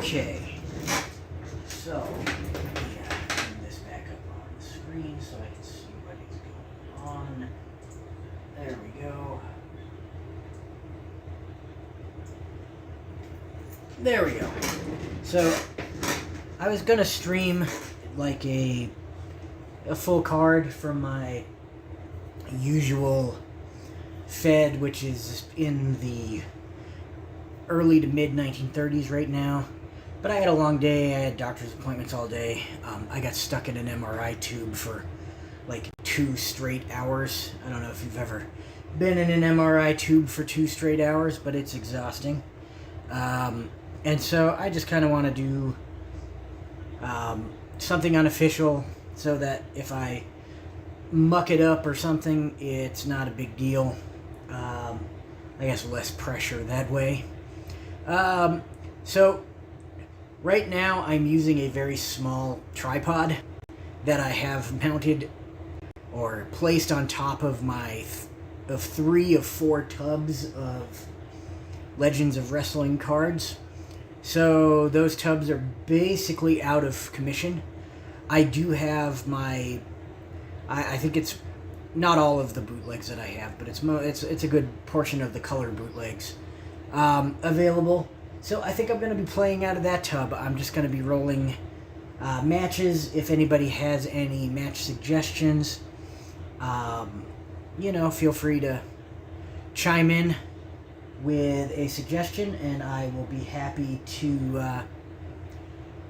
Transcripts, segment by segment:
Okay. So, yeah, bring this back up on the screen so I can see what is going on. There we go. There we go. So, I was gonna stream like a full card from my usual Fed, which is in the early to mid 1930s right now. But I had a long day. I had doctor's appointments all day. I got stuck in an MRI tube for like 2 straight hours. I don't know if you've ever been in an MRI tube for 2 straight hours, but it's exhausting. And so I just kind of want to do something unofficial so that if I muck it up or something, it's not a big deal. I guess less pressure that way. So right now I'm using a very small tripod that I have mounted or placed on top of my 3 of 4 tubs of Legends of Wrestling cards. So those tubs are basically out of commission. I do have my, I think it's not all of the bootlegs that I have, but it's a good portion of the color bootlegs available. So I think I'm going to be playing out of that tub. I'm just going to be rolling matches. If anybody has any match suggestions, feel free to chime in with a suggestion, and I will be happy to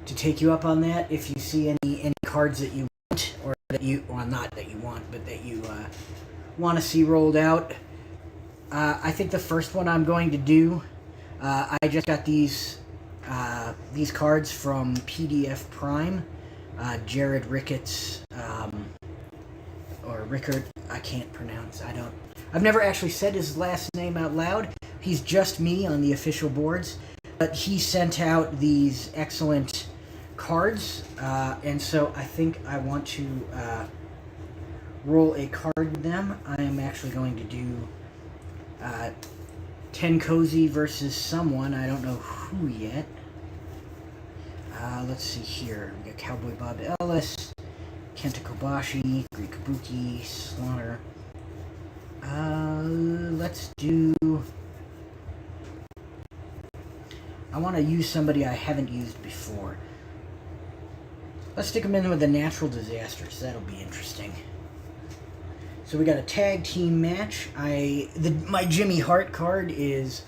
take you up on that. If you see any cards that you want, or that you, well, not that you want, but that you want to see rolled out, I think the first one I'm going to do, I just got these cards from PDF Prime, Jared Ricketts, or Rickard, I can't pronounce, I've never actually said his last name out loud. He's just me on the official boards, but he sent out these excellent cards, and so I think I want to roll a card with them. I am actually going to do 10 Cozy versus someone. I don't know who yet. Let's see here. We got Cowboy Bob Ellis, Kenta Kobashi, Greek Kabuki, Slaughter. Let's do... I want to use somebody I haven't used before. Let's stick them in with the Natural Disasters. That'll be interesting. So we got a tag team match. My Jimmy Hart card is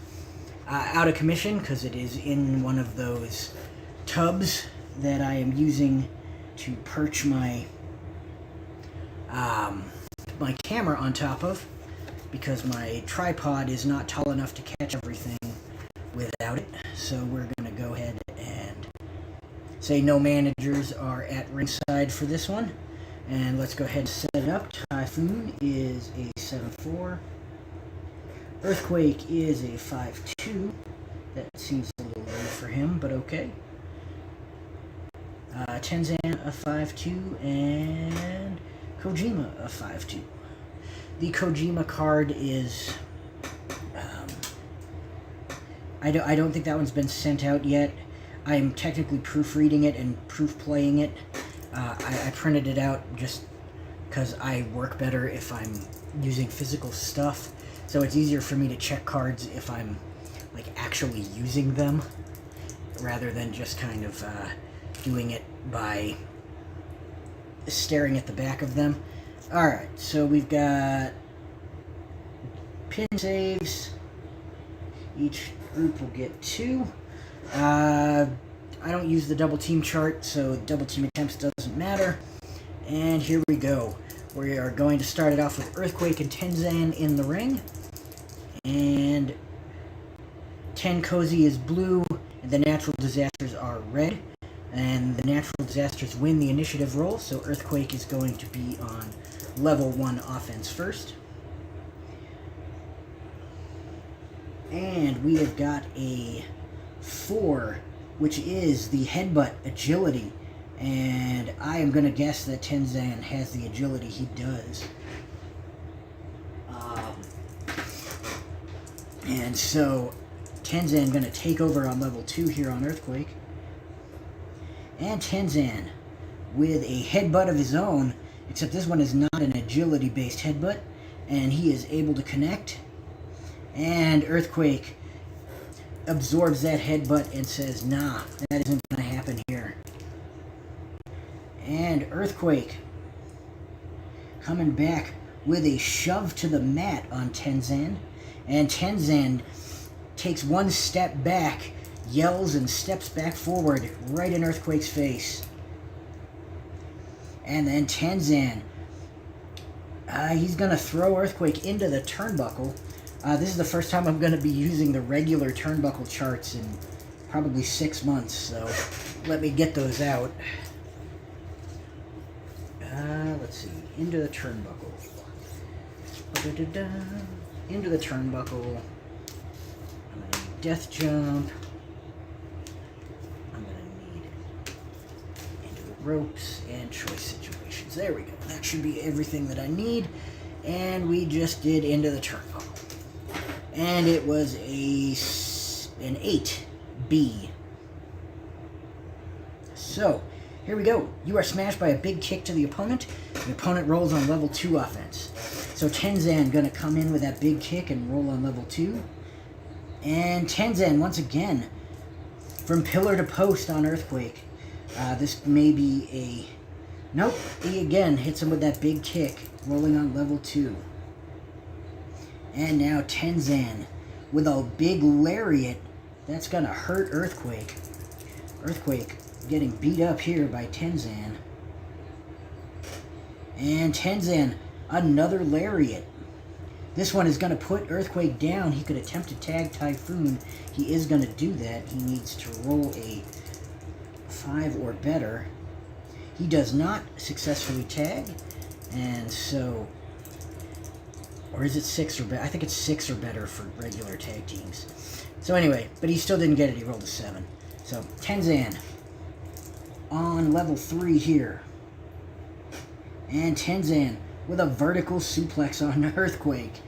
out of commission because it is in one of those tubs that I am using to perch my my camera on top of, because my tripod is not tall enough to catch everything without it. So we're going to go ahead and say no managers are at ringside for this one. And let's go ahead and set it up. Typhoon is a 7-4. Earthquake is a 5-2. That seems a little low for him, but okay. Tenzan a 5-2, and Kojima a 5-2. The Kojima card is... I don't think that one's been sent out yet. I'm technically proofreading it and proof playing it. I printed it out just because I work better if I'm using physical stuff. So it's easier for me to check cards if I'm like actually using them, rather than just kind of doing it by staring at the back of them. Alright, so we've got pin saves. Each group will get 2. I don't use the double team chart, so double team attempts doesn't matter. And here we go. We are going to start it off with Earthquake and Tenzan in the ring. And 10 Cozy is blue, and the Natural Disasters are red. And the Natural Disasters win the initiative roll, so Earthquake is going to be on level 1 offense first. And we have got a 4, which is the Headbutt Agility. And I am going to guess that Tenzan has the agility. He does. And so Tenzan going to take over on level 2 here on Earthquake. And Tenzan with a headbutt of his own, except this one is not an agility-based headbutt, and he is able to connect. And Earthquake absorbs that headbutt and says, nah, that isn't going to happen here. And Earthquake coming back with a shove to the mat on Tenzan. And Tenzan takes one step back, yells and steps back forward right in Earthquake's face. And then Tenzan, he's going to throw Earthquake into the turnbuckle. This is the first time I'm going to be using the regular turnbuckle charts in probably 6 months, so let me get those out. Let's see, into the turnbuckle. Into the turnbuckle. I'm going to need death jump. I'm going to need into the ropes and choice situations. There we go. That should be everything that I need. And we just did into the turnbuckle. And it was an 8B. So, here we go. You are smashed by a big kick to the opponent. The opponent rolls on level 2 offense. So Tenzan going to come in with that big kick and roll on level 2. And Tenzan, once again, from pillar to post on Earthquake. This may be a... Nope, he again hits him with that big kick, rolling on level 2. And now Tenzan with a big lariat. That's going to hurt Earthquake. Earthquake getting beat up here by Tenzan. And Tenzan, another lariat. This one is going to put Earthquake down. He could attempt to tag Typhoon. He is going to do that. He needs to roll a 5 or better. He does not successfully tag. And so... Or is it 6 or better? I think it's 6 or better for regular tag teams. So anyway, but he still didn't get it. He rolled a 7. So Tenzan on level 3 here. And Tenzan with a vertical suplex on Earthquake.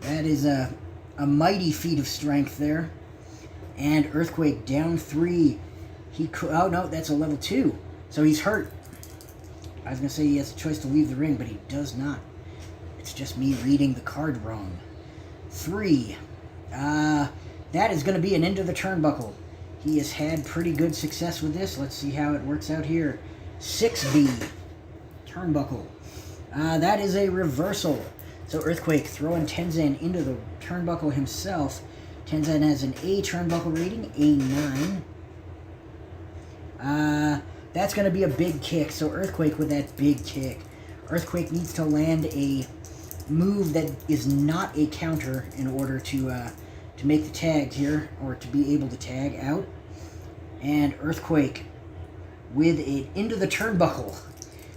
That is a mighty feat of strength there. And Earthquake down 3. Oh no, that's a level 2. So he's hurt. I was going to say he has a choice to leave the ring, but he does not. It's just me reading the card wrong. 3. That is going to be an into the turnbuckle. He has had pretty good success with this. Let's see how it works out here. 6B. Turnbuckle. That is a reversal. So Earthquake throwing Tenzan into the turnbuckle himself. Tenzan has an A turnbuckle rating, A9. That's going to be a big kick. So Earthquake with that big kick. Earthquake needs to land a move that is not a counter in order to make the tag here, or to be able to tag out. And Earthquake with it into the turnbuckle.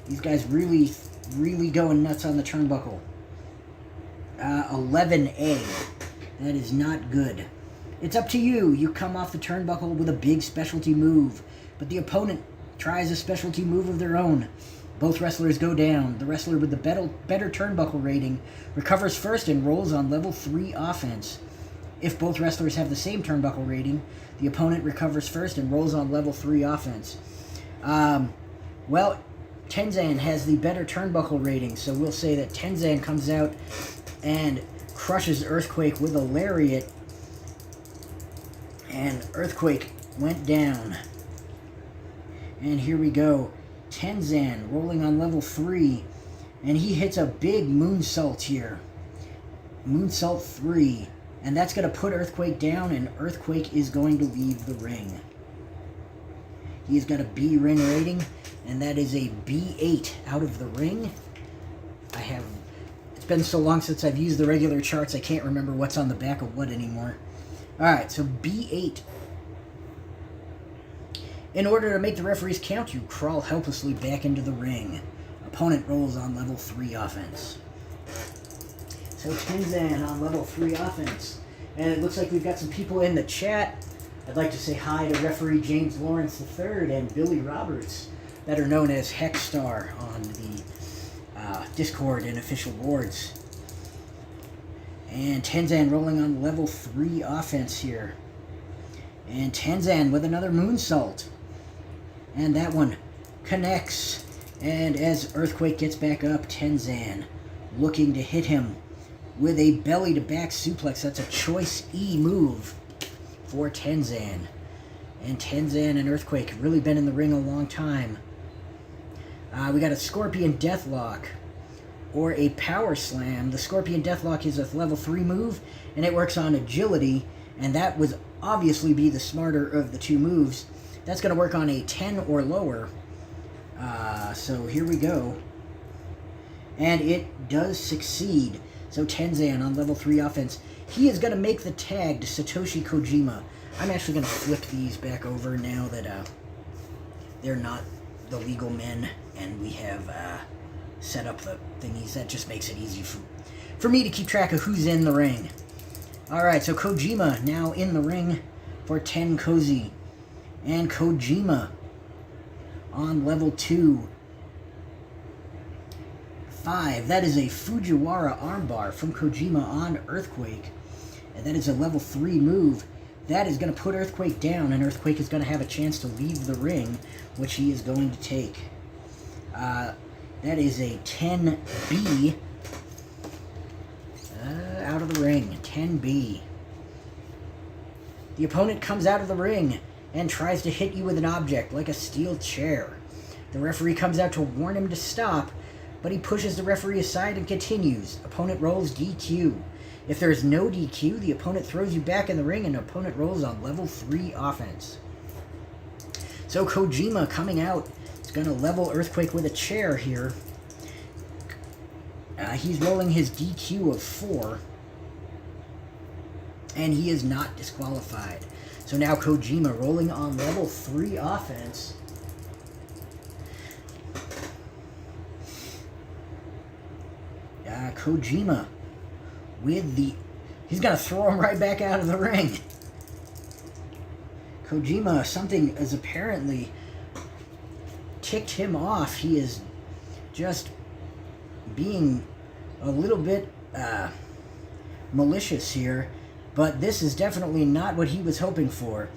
These guys really, really going nuts on the turnbuckle. 11A. That is not good. It's up to you. You come off the turnbuckle with a big specialty move, but the opponent tries a specialty move of their own. Both wrestlers go down. The wrestler with the better turnbuckle rating recovers first and rolls on level 3 offense. If both wrestlers have the same turnbuckle rating, the opponent recovers first and rolls on level 3 offense. Well, Tenzan has the better turnbuckle rating, so we'll say that Tenzan comes out and crushes Earthquake with a lariat. And Earthquake went down. And here we go. Tenzan rolling on level 3, and he hits a big moonsault here. Moonsault 3, and that's going to put Earthquake down, and Earthquake is going to leave the ring. He's got a B ring rating, and that is a B8 out of the ring. It's been so long since I've used the regular charts, I can't remember what's on the back of what anymore. Alright, so B8. In order to make the referees count, you crawl helplessly back into the ring. Opponent rolls on level 3 offense. So Tenzan on level 3 offense. And it looks like we've got some people in the chat. I'd like to say hi to referee James Lawrence III and Billy Roberts, that are known as Hexstar on the Discord and official boards. And Tenzan rolling on level 3 offense here. And Tenzan with another moonsault. And that one connects. And as Earthquake gets back up, Tenzan looking to hit him with a belly-to-back suplex. That's a choice E move for Tenzan. And Tenzan and Earthquake really been in the ring a long time. We got a Scorpion Deathlock or a Power Slam. The Scorpion Deathlock is a level 3 move, and it works on agility, and that would obviously be the smarter of the two moves. That's going to work on a 10 or lower. So here we go. And it does succeed. So Tenzan on level 3 offense. He is going to make the tag to Satoshi Kojima. I'm actually going to flip these back over now that they're not the legal men, and we have set up the thingies. That just makes it easy for me to keep track of who's in the ring. Alright, so Kojima now in the ring for Tenkozy. And Kojima on level 2. 5. That is a Fujiwara armbar from Kojima on Earthquake. And that is a level 3 move. That is going to put Earthquake down, and Earthquake is going to have a chance to leave the ring, which he is going to take. That is a 10B. Out of the ring. 10B. The opponent comes out of the ring and tries to hit you with an object, like a steel chair. The referee comes out to warn him to stop, but he pushes the referee aside and continues. Opponent rolls DQ. If there is no DQ, the opponent throws you back in the ring, and the opponent rolls on level 3 offense. So Kojima coming out is going to level Earthquake with a chair here. He's rolling his DQ of 4, and he is not disqualified. So now Kojima rolling on level 3 offense. Kojima with the... He's going to throw him right back out of the ring. Kojima, something has apparently ticked him off. He is just being a little bit malicious here, but this is definitely not what he was hoping for.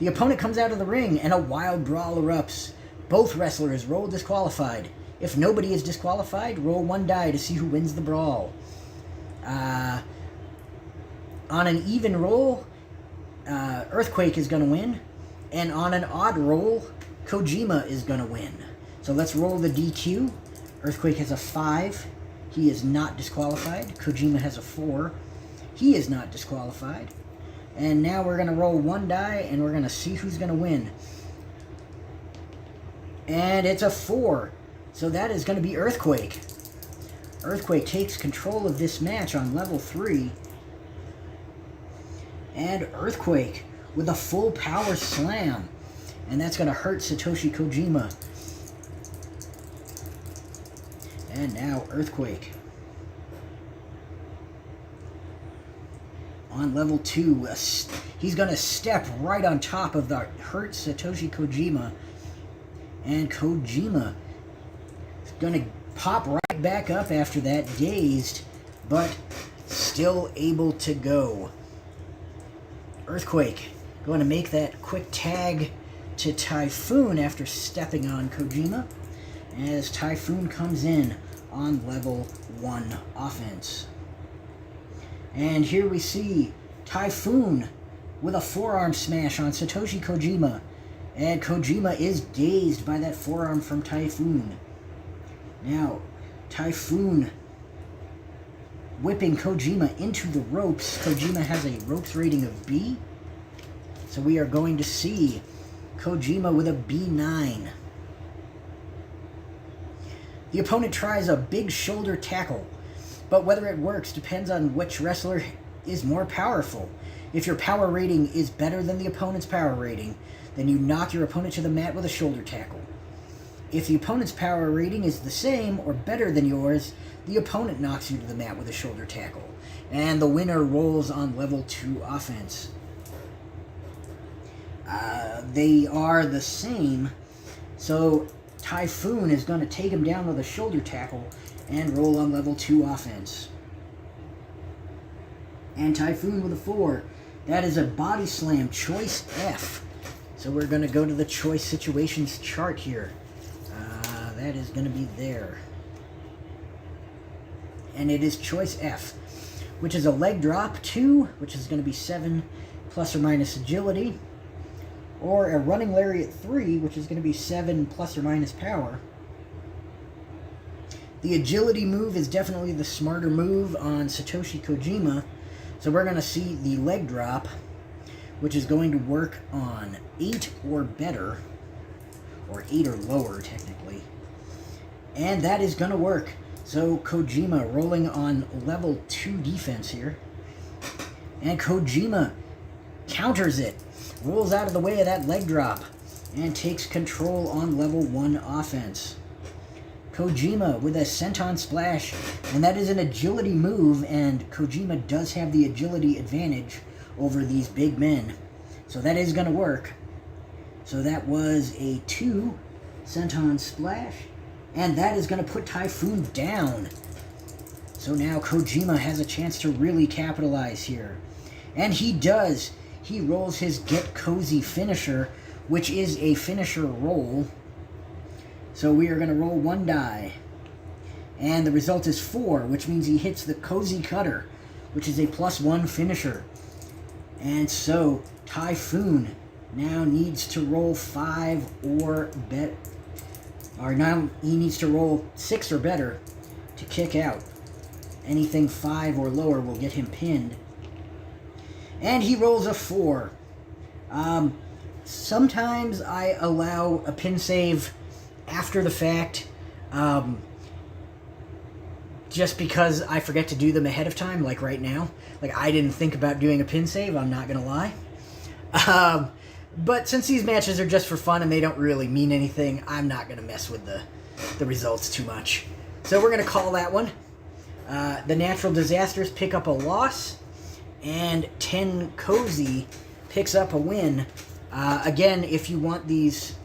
The opponent comes out of the ring, and a wild brawl erupts. Both wrestlers roll disqualified. If nobody is disqualified, roll 1 die to see who wins the brawl. On an even roll, Earthquake is going to win. And on an odd roll, Kojima is going to win. So let's roll the DQ. Earthquake has a 5. He is not disqualified. Kojima has a 4. He is not disqualified. And now we're going to roll 1 die, and we're going to see who's going to win. And it's a 4. So that is going to be Earthquake. Earthquake takes control of this match on level 3. And Earthquake with a full power slam. And that's going to hurt Satoshi Kojima. And now Earthquake. On level 2, he's going to step right on top of the hurt Satoshi Kojima. And Kojima is going to pop right back up after that, dazed, but still able to go. Earthquake going to make that quick tag to Typhoon after stepping on Kojima, as Typhoon comes in on level 1 offense. And here we see Typhoon with a forearm smash on Satoshi Kojima, and Kojima is dazed by that forearm from Typhoon. Now, Typhoon whipping Kojima into the ropes. Kojima has a ropes rating of B. So we are going to see Kojima with a B9. The opponent tries a big shoulder tackle, but whether it works depends on which wrestler is more powerful. If your power rating is better than the opponent's power rating, then you knock your opponent to the mat with a shoulder tackle. If the opponent's power rating is the same or better than yours, the opponent knocks you to the mat with a shoulder tackle. And the winner rolls on level 2 offense. They are the same, so Typhoon is going to take him down with a shoulder tackle and roll on level 2 offense. And Typhoon with a 4. That is a body slam, choice F. So we're going to go to the choice situations chart here. That is going to be there. And it is choice F, which is a leg drop 2, which is going to be 7 plus or minus agility, or a running lariat 3, which is going to be 7 plus or minus power. The agility move is definitely the smarter move on Satoshi Kojima, so we're going to see the leg drop, which is going to work on 8 or better, or 8 or lower technically, and that is going to work. So Kojima rolling on level 2 defense here, and Kojima counters it, rolls out of the way of that leg drop, and takes control on level 1 offense. Kojima with a senton splash, and that is an agility move, and Kojima does have the agility advantage over these big men, so that is going to work. So that was a 2 senton splash, and that is going to put Typhoon down. So now Kojima has a chance to really capitalize here, and he does. He rolls his Get Cozy finisher, which is a finisher roll. So we are going to roll 1 die. And the result is 4, which means he hits the Cozy Cutter, which is a +1 finisher. And so Typhoon now needs to roll 5 or better. Or now he needs to roll 6 or better to kick out. Anything 5 or lower will get him pinned. And he rolls a 4. Sometimes I allow a pin save after the fact, just because I forget to do them ahead of time, like right now. Like, I didn't think about doing a pin save, I'm not gonna lie. But since these matches are just for fun and they don't really mean anything, I'm not gonna mess with the results too much. So we're gonna call that one. The Natural Disasters pick up a loss, and 10 Cozy picks up a win. Again, if you want these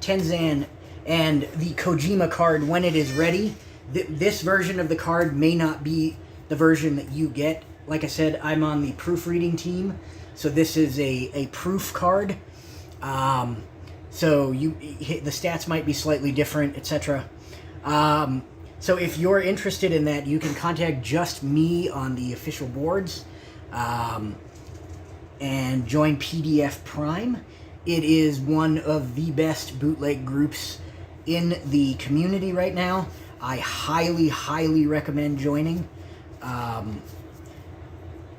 Tenzan and the Kojima card when it is ready, this version of the card may not be the version that you get. Like I said, I'm on the proofreading team, so this is a proof card. So the stats might be slightly different, etc. So if you're interested in that, you can contact just me on the official boards, and join PDF Prime. It is one of the best bootleg groups in the community right now. I highly, highly recommend joining.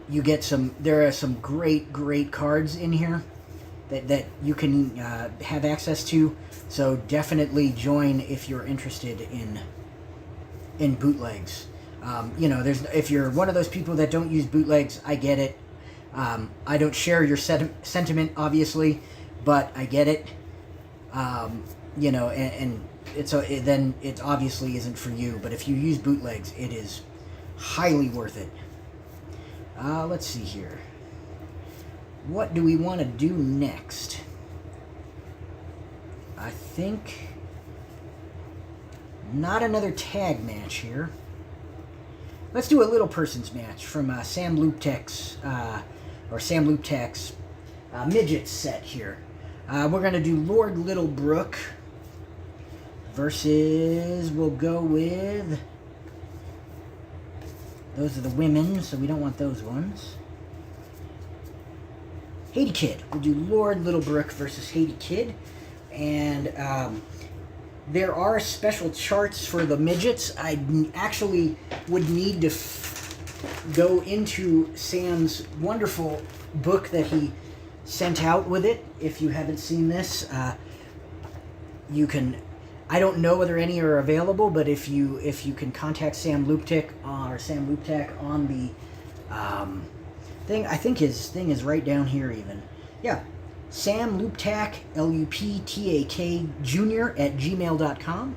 You get there are some great cards in here that you can have access to. So definitely join if you're interested in bootlegs. If you're one of those people that don't use bootlegs, I get it. I don't share your sentiment, obviously, but I get it. And then it obviously isn't for you. But if you use bootlegs, it is highly worth it. Let's see here. What do we want to do next? I think not another tag match here. Let's do a little person's match from Sam Luptek's midget set here. We're going to do Lord Littlebrook versus, we'll go with, those are the women, so we don't want those ones. Haiti Kid. We'll do Lord Littlebrook versus Haiti Kid. And there are special charts for the midgets. I actually would need to go into Sam's wonderful book that he sent out with it. If you haven't seen this, you can. I don't know whether any are available, but if you can contact Sam Luptek on the thing, I think his thing is right down here even. Yeah. Sam Luptak, Luptak Jr. at gmail.com.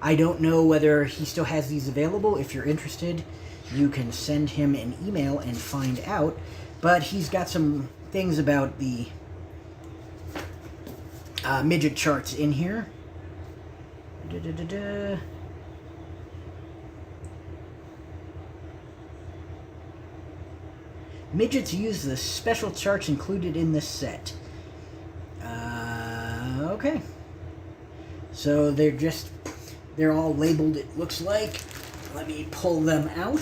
I don't know whether he still has these available. If you're interested, you can send him an email and find out. But he's got some things about the midget charts in here. Midgets use the special charts included in this set. Okay. So they're all labeled, it looks like. Let me pull them out.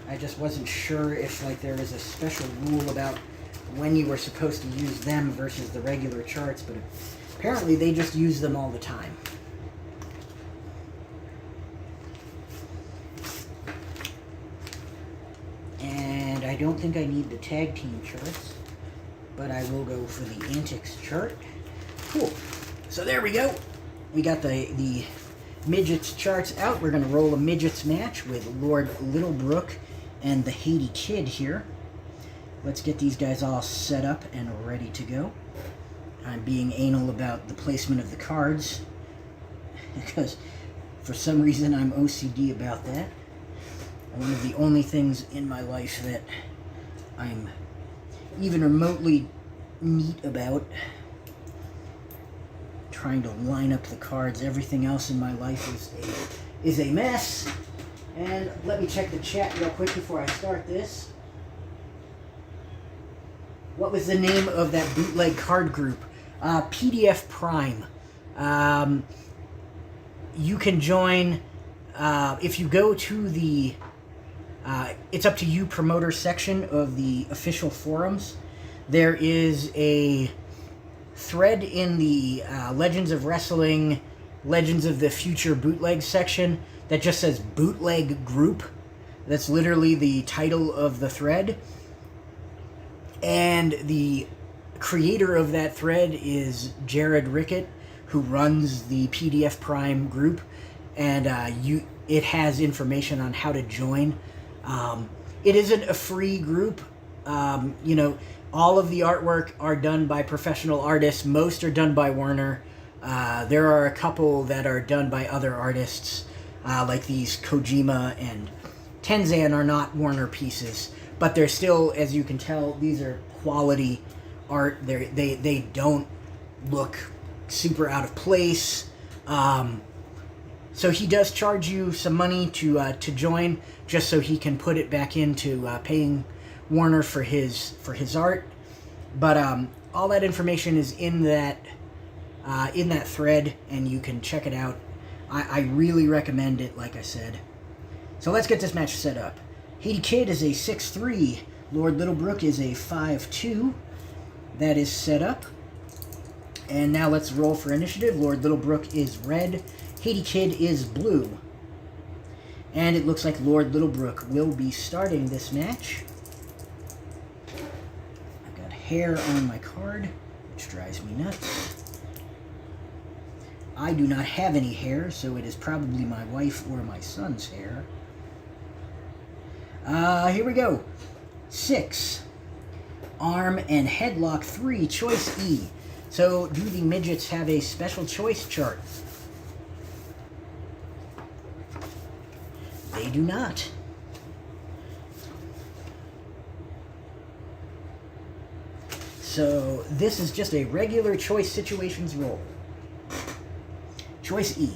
I just wasn't sure if like there was a special rule about when you were supposed to use them versus the regular charts, but apparently they just use them all the time. And I don't think I need the tag team charts, but I will go for the antics chart. Cool. So there we go. We got the midgets charts out. We're going to roll a midgets match with Lord Littlebrook and the Haiti Kid here. Let's get these guys all set up and ready to go. I'm being anal about the placement of the cards because for some reason I'm OCD about that. One of the only things in my life that I'm even remotely neat about. Trying to line up the cards. Everything else in my life is a mess. And let me check the chat real quick before I start this. What was the name of that bootleg card group? PDF Prime. You can join if you go to the It's Up to You promoter section of the official forums. There is a thread in the Legends of Wrestling, Legends of the Future bootleg section that just says bootleg group. That's literally the title of the thread. And the creator of that thread is Jared Rickett, who runs the PDF Prime group. And it has information on how to join. It isn't a free group. All of the artwork are done by professional artists. Most are done by Warner. There are a couple that are done by other artists, like these Kojima and Tenzan are not Warner pieces, but they're still, as you can tell, these are quality art. They don't look super out of place. So he does charge you some money to join, just so he can put it back into paying Warner for his art. But all that information is in that thread, and you can check it out. I really recommend it, like I said. So let's get this match set up. Haiti Kid is a 6'3". Lord Littlebrook is a 5'2". That is set up. And now let's roll for initiative. Lord Littlebrook is red. Haiti Kid is blue. And it looks like Lord Littlebrook will be starting this match. I've got hair on my card, which drives me nuts. I do not have any hair, so it is probably my wife or my son's hair. Here we go. 6. Arm and headlock 3, choice E. So, do the midgets have a special choice chart? They do not. So, this is just a regular choice situations roll. Choice E.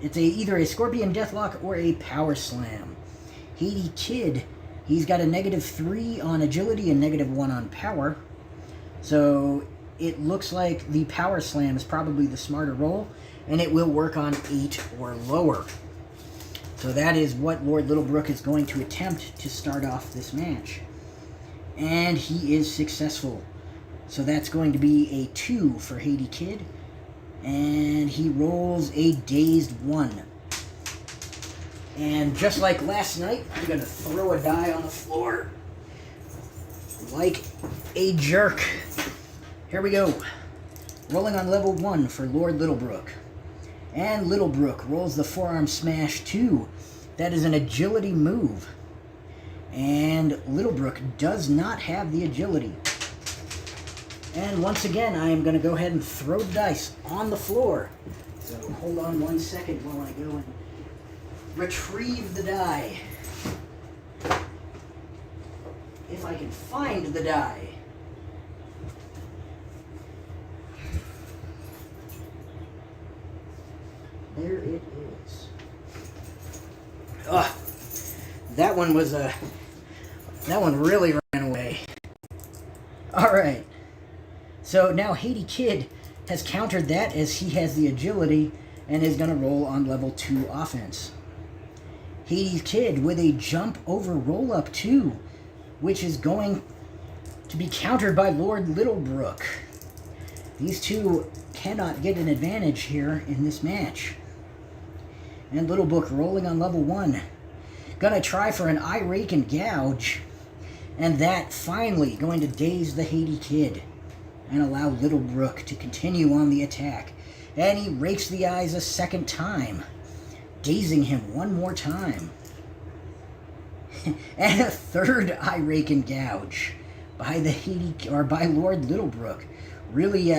It's either a Scorpion Deathlock or a Power Slam. Haiti Kid, he's got a -3 on agility and -1 on power. So it looks like the Power Slam is probably the smarter roll, and it will work on 8 or lower. So that is what Lord Littlebrook is going to attempt to start off this match. And he is successful. So that's going to be a 2 for Haiti Kid. And he rolls a dazed 1. And just like last night, I'm going to throw a die on the floor like a jerk. Here we go. Rolling on level 1 for Lord Littlebrook. And Littlebrook rolls the forearm smash 2. That is an agility move. And Littlebrook does not have the agility. And once again, I am going to go ahead and throw the dice on the floor. So hold on 1 second while I go and retrieve the die. If I can find the die. There it is. Ugh. That one was that one really ran away. Alright. So now Haiti Kid has countered that as he has the agility and is going to roll on level 2 offense. Haiti Kid with a jump over roll up 2, which is going to be countered by Lord Littlebrook. These two cannot get an advantage here in this match. And Littlebrook rolling on level 1. Gonna try for an eye rake and gouge. And that finally going to daze the Haiti Kid and allow Littlebrook to continue on the attack. And he rakes the eyes a second time, dazing him one more time. And a third eye rake and gouge by by Lord Littlebrook. Really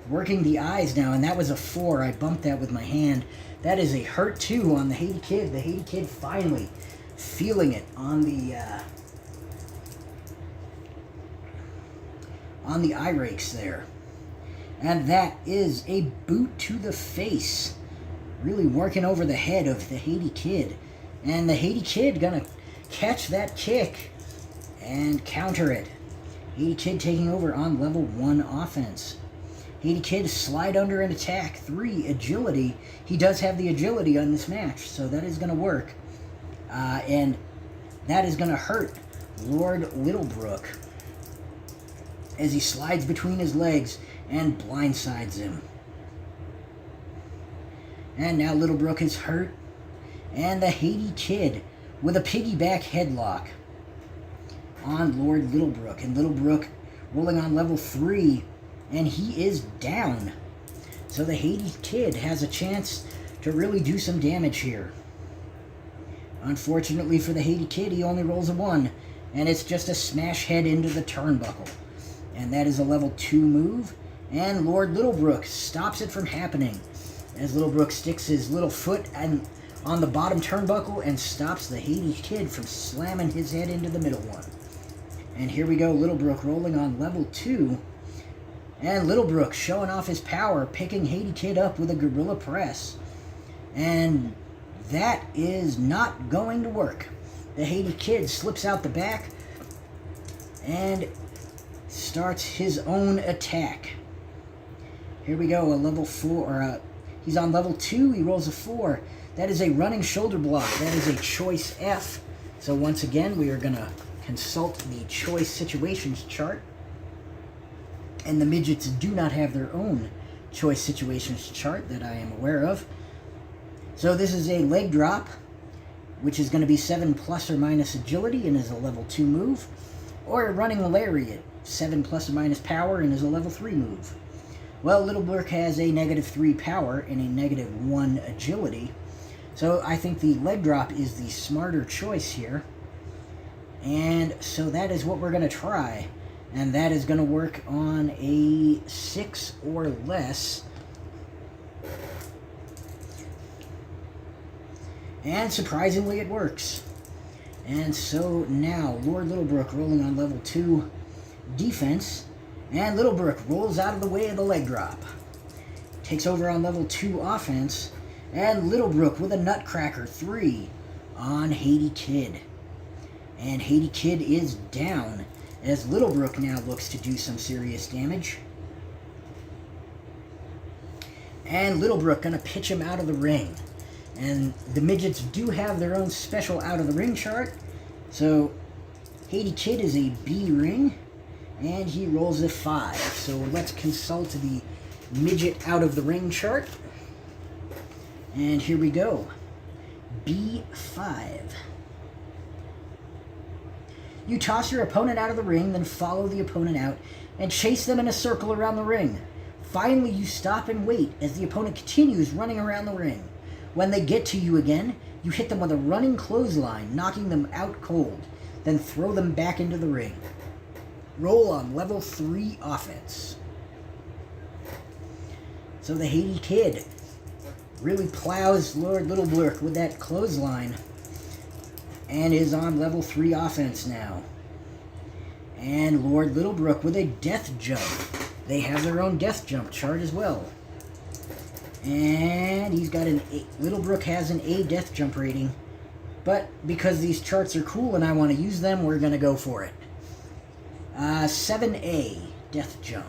working the eyes now, and that was a 4. I bumped that with my hand. That is a hurt 2 on the Haiti Kid. The Haiti Kid finally feeling it on the eye rakes there. And that is a boot to the face. Really working over the head of the Haiti Kid. And the Haiti Kid gonna catch that kick and counter it. Haiti Kid taking over on level 1 offense. Haiti Kid slide under an attack. 3 agility. He does have the agility on this match, so that is going to work. And that is going to hurt Lord Littlebrook as he slides between his legs and blindsides him. And now Littlebrook is hurt. And the Haiti Kid with a piggyback headlock on Lord Littlebrook. And Littlebrook rolling on level 3. And he is down. So the Haiti Kid has a chance to really do some damage here. Unfortunately for the Haiti Kid, he only rolls a 1. And it's just a smash head into the turnbuckle. And that is a level 2 move. And Lord Littlebrook stops it from happening, as Littlebrook sticks his little foot on the bottom turnbuckle and stops the Haiti Kid from slamming his head into the middle one. And here we go, Littlebrook rolling on level 2. And Littlebrook showing off his power, picking Haiti Kid up with a gorilla press. And that is not going to work. The Haiti Kid slips out the back and starts his own attack. Here we go, a level 4. He's on level 2, he rolls a 4. That is a running shoulder block. That is a choice F. So once again, we are going to consult the choice situations chart. And the midgets do not have their own choice situations chart that I am aware of. So this is a leg drop, which is going to be 7 plus or minus agility and is a level 2 move. Or a running lariat, 7 plus or minus power and is a level 3 move. Well, Littlebrook has a negative 3 power and a negative 1 agility. So I think the leg drop is the smarter choice here. And so that is what we're going to try. And that is going to work on a 6 or less. And surprisingly, it works. And so now, Lord Littlebrook rolling on level 2 defense. And Littlebrook rolls out of the way of the leg drop. Takes over on level 2 offense. And Littlebrook with a Nutcracker 3 on Haiti Kid. And Haiti Kid is down, as Littlebrook now looks to do some serious damage. And Littlebrook gonna pitch him out of the ring. And the midgets do have their own special out of the ring chart. So Haiti Kid is a B ring, and he rolls a 5. So let's consult the midget out of the ring chart. And here we go. B5. You toss your opponent out of the ring, then follow the opponent out and chase them in a circle around the ring. Finally, you stop and wait as the opponent continues running around the ring. When they get to you again, you hit them with a running clothesline, knocking them out cold, then throw them back into the ring. Roll on level 3 offense. So the Haiti Kid really plows Lord Littlebrook with that clothesline and is on level 3 offense now. And Lord Littlebrook with a death jump. They have their own death jump chart as well. And he's got an A. Littlebrook has an A death jump rating. But because these charts are cool and I want to use them, we're going to go for it. 7A death jump.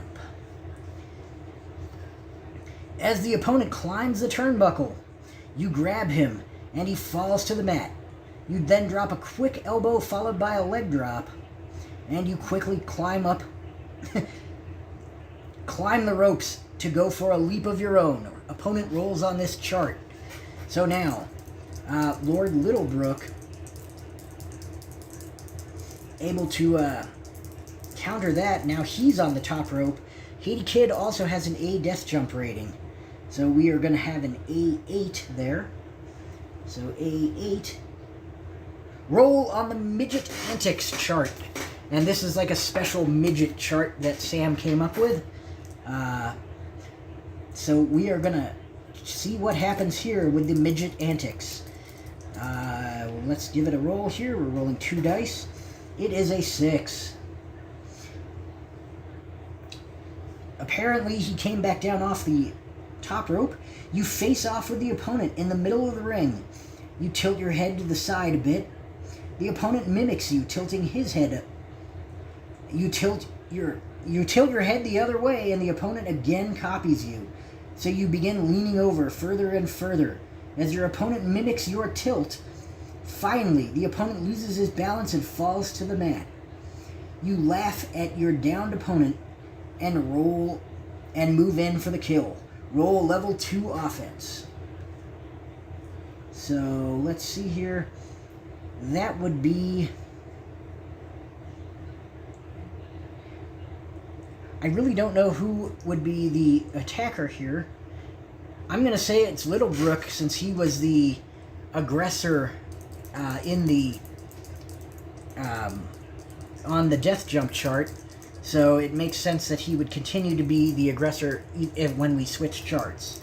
As the opponent climbs the turnbuckle, you grab him, and he falls to the mat. You then drop a quick elbow followed by a leg drop, and you quickly climb up, climb the ropes to go for a leap of your own. Opponent rolls on this chart. So now, Lord Littlebrook, able to counter that. Now he's on the top rope. Haiti Kid also has an A death jump rating. So we are going to have an A8 there. So A8. Roll on the Midget Antics chart. And this is like a special midget chart that Sam came up with. So we are going to see what happens here with the Midget Antics. Let's give it a roll here. We're rolling 2 dice. It is a 6. Apparently he came back down off the top rope. You face off with the opponent in the middle of the ring. You tilt your head to the side a bit. The opponent mimics you, tilting his head up. You tilt your head the other way, and the opponent again copies you. So you begin leaning over further and further. As your opponent mimics your tilt, finally, the opponent loses his balance and falls to the mat. You laugh at your downed opponent and roll and move in for the kill. Roll level 2 offense. So let's see here. That would be... I really don't know who would be the attacker here. I'm going to say it's Littlebrook, since he was the aggressor in the on the death jump chart. So it makes sense that he would continue to be the aggressor when we switch charts.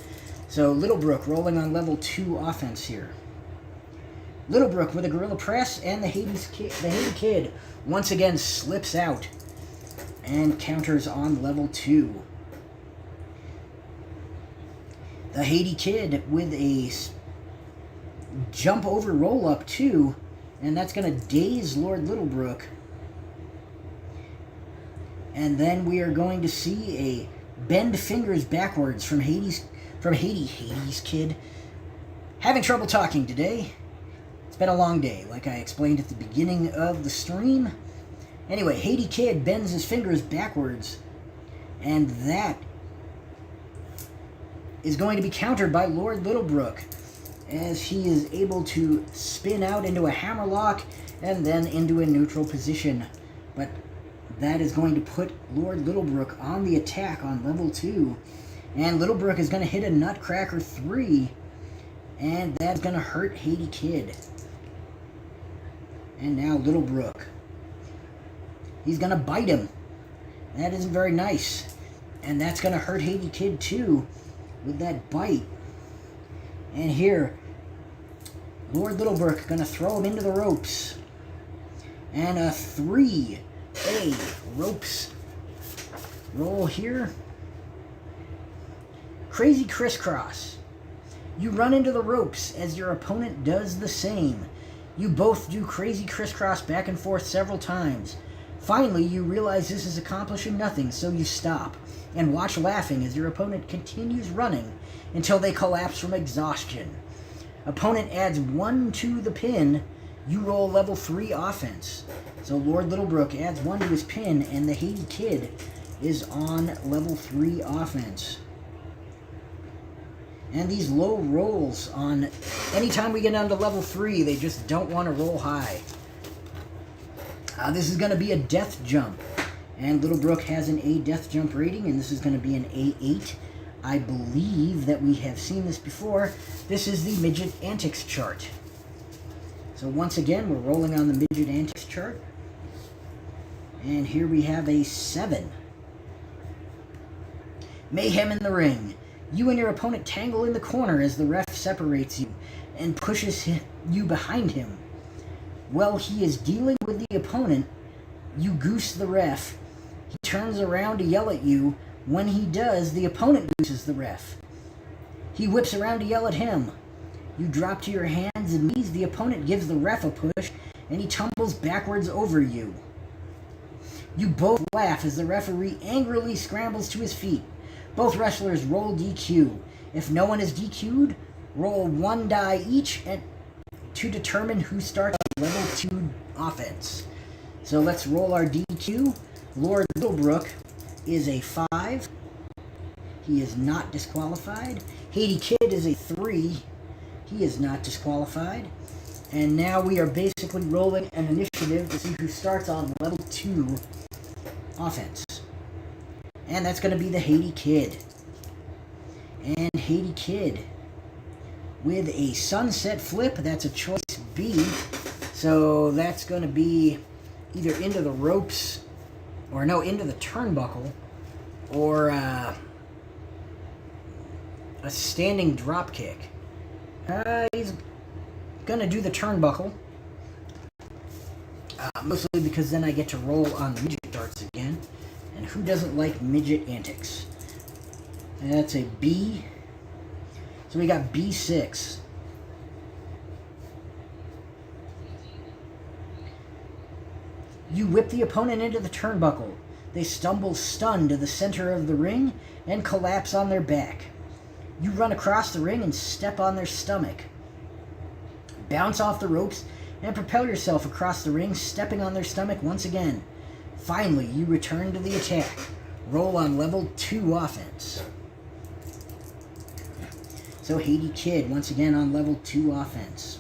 So Littlebrook rolling on level 2 offense here. Littlebrook with a gorilla press, and the Haiti Kid once again slips out and counters on level 2. The Haiti Kid with a jump over roll up too, and that's going to daze Lord Littlebrook. And then we are going to see a bend fingers backwards from Hades Kid. Having trouble talking today. It's been a long day, like I explained at the beginning of the stream. Anyway, Haiti Kid bends his fingers backwards, and that is going to be countered by Lord Littlebrook, as he is able to spin out into a hammerlock and then into a neutral position. But that is going to put Lord Littlebrook on the attack on level 2. And Littlebrook is going to hit a Nutcracker 3. And that's going to hurt Haiti Kid. And now Littlebrook. He's going to bite him. That isn't very nice. And that's going to hurt Haiti Kid too, with that bite. And here, Lord Littlebrook going to throw him into the ropes. And a 3. A ropes roll here. Crazy crisscross. You run into the ropes as your opponent does the same. You both do crazy crisscross back and forth several times. Finally, you realize this is accomplishing nothing, so you stop and watch laughing as your opponent continues running until they collapse from exhaustion. Opponent adds 1 to the pin. You roll level 3 offense. So Lord Littlebrook adds 1 to his pin, and the Haiti Kid is on level 3 offense. And these low rolls on... anytime we get down to level 3, they just don't want to roll high. This is going to be a death jump. And Littlebrook has an A death jump rating, and this is going to be an A8. I believe that we have seen this before. This is the Midget Antics chart. So once again, we're rolling on the Midget Antics chart. And here we have a 7. Mayhem in the ring. You and your opponent tangle in the corner as the ref separates you and pushes you behind him. While he is dealing with the opponent, you goose the ref. He turns around to yell at you. When he does, the opponent gooses the ref. He whips around to yell at him. You drop to your hands and knees. The opponent gives the ref a push, and he tumbles backwards over you. You both laugh as the referee angrily scrambles to his feet. Both wrestlers roll DQ. If no one is DQ'd, roll 1 die each to determine who starts on level 2 offense. So let's roll our DQ. Lord Littlebrook is a 5. He is not disqualified. Haiti Kid is a 3. He is not disqualified. And now we are basically rolling an initiative to see who starts on level 2 offense. And that's going to be the Haiti Kid. And Haiti Kid with a sunset flip. That's a choice B. So that's going to be either into the ropes, or no, into the turnbuckle, or a standing drop kick. He's going to do the turnbuckle. Mostly because then I get to roll on midget darts again. And who doesn't like midget antics? And that's a B. So we got B6. You whip the opponent into the turnbuckle. They stumble stunned to the center of the ring and collapse on their back. You run across the ring and step on their stomach. Bounce off the ropes and propel yourself across the ring, stepping on their stomach once again. Finally, you return to the attack. Roll on level 2 offense. So Haiti Kid, once again on level 2 offense.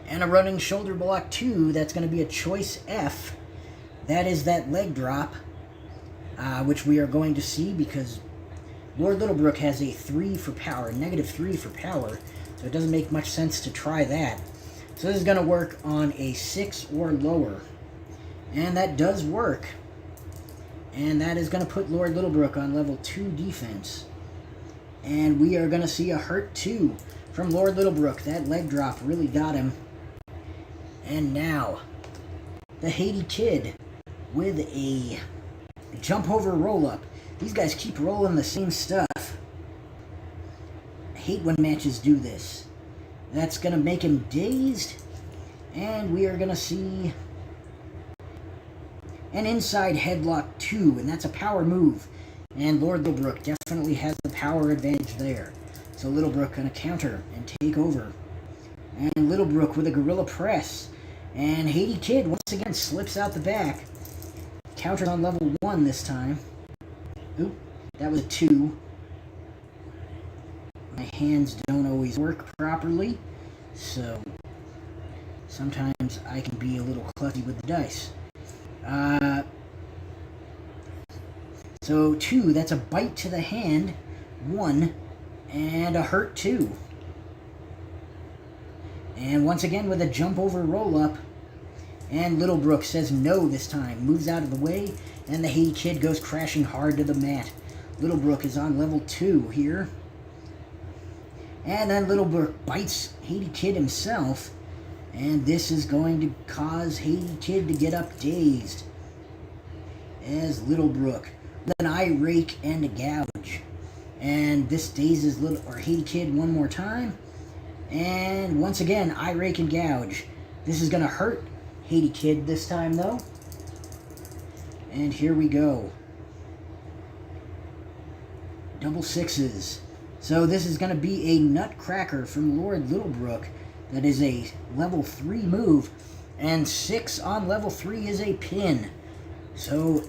And a running shoulder block 2, that's going to be a choice F. That is that leg drop, which we are going to see because Lord Littlebrook has a 3 for power, -3 for power, so it doesn't make much sense to try that. So this is going to work on a 6 or lower. And that does work. And that is going to put Lord Littlebrook on level 2 defense. And we are going to see a hurt 2 from Lord Littlebrook. That leg drop really got him. And now, the Haiti Kid with a jump over roll up. These guys keep rolling the same stuff. I hate when matches do this. That's going to make him dazed. And we are going to see an inside headlock 2, and that's a power move. And Lord Littlebrook definitely has the power advantage there. So Littlebrook going to counter and take over. And Littlebrook with a gorilla press. And Haiti Kid once again slips out the back. Countered on level 1 this time. Oop, that was a 2. My hands don't always work properly, so sometimes I can be a little clutzy with the dice. So 2, that's a bite to the hand, 1, and a hurt 2. And once again with a jump over roll up, and Littlebrook says no this time, moves out of the way, and the Haiti Kid goes crashing hard to the mat. Littlebrook is on level 2 here. And then Littlebrook bites Haiti Kid himself, and this is going to cause Haiti Kid to get up dazed. As Littlebrook with an eye rake and a gouge. And this dazes Haiti Kid one more time. And once again, eye rake and gouge. This is going to hurt Haiti Kid this time though. And here we go. Double 6s. So this is going to be a nutcracker from Lord Littlebrook. That is a level 3 move. And 6 on level 3 is a pin. So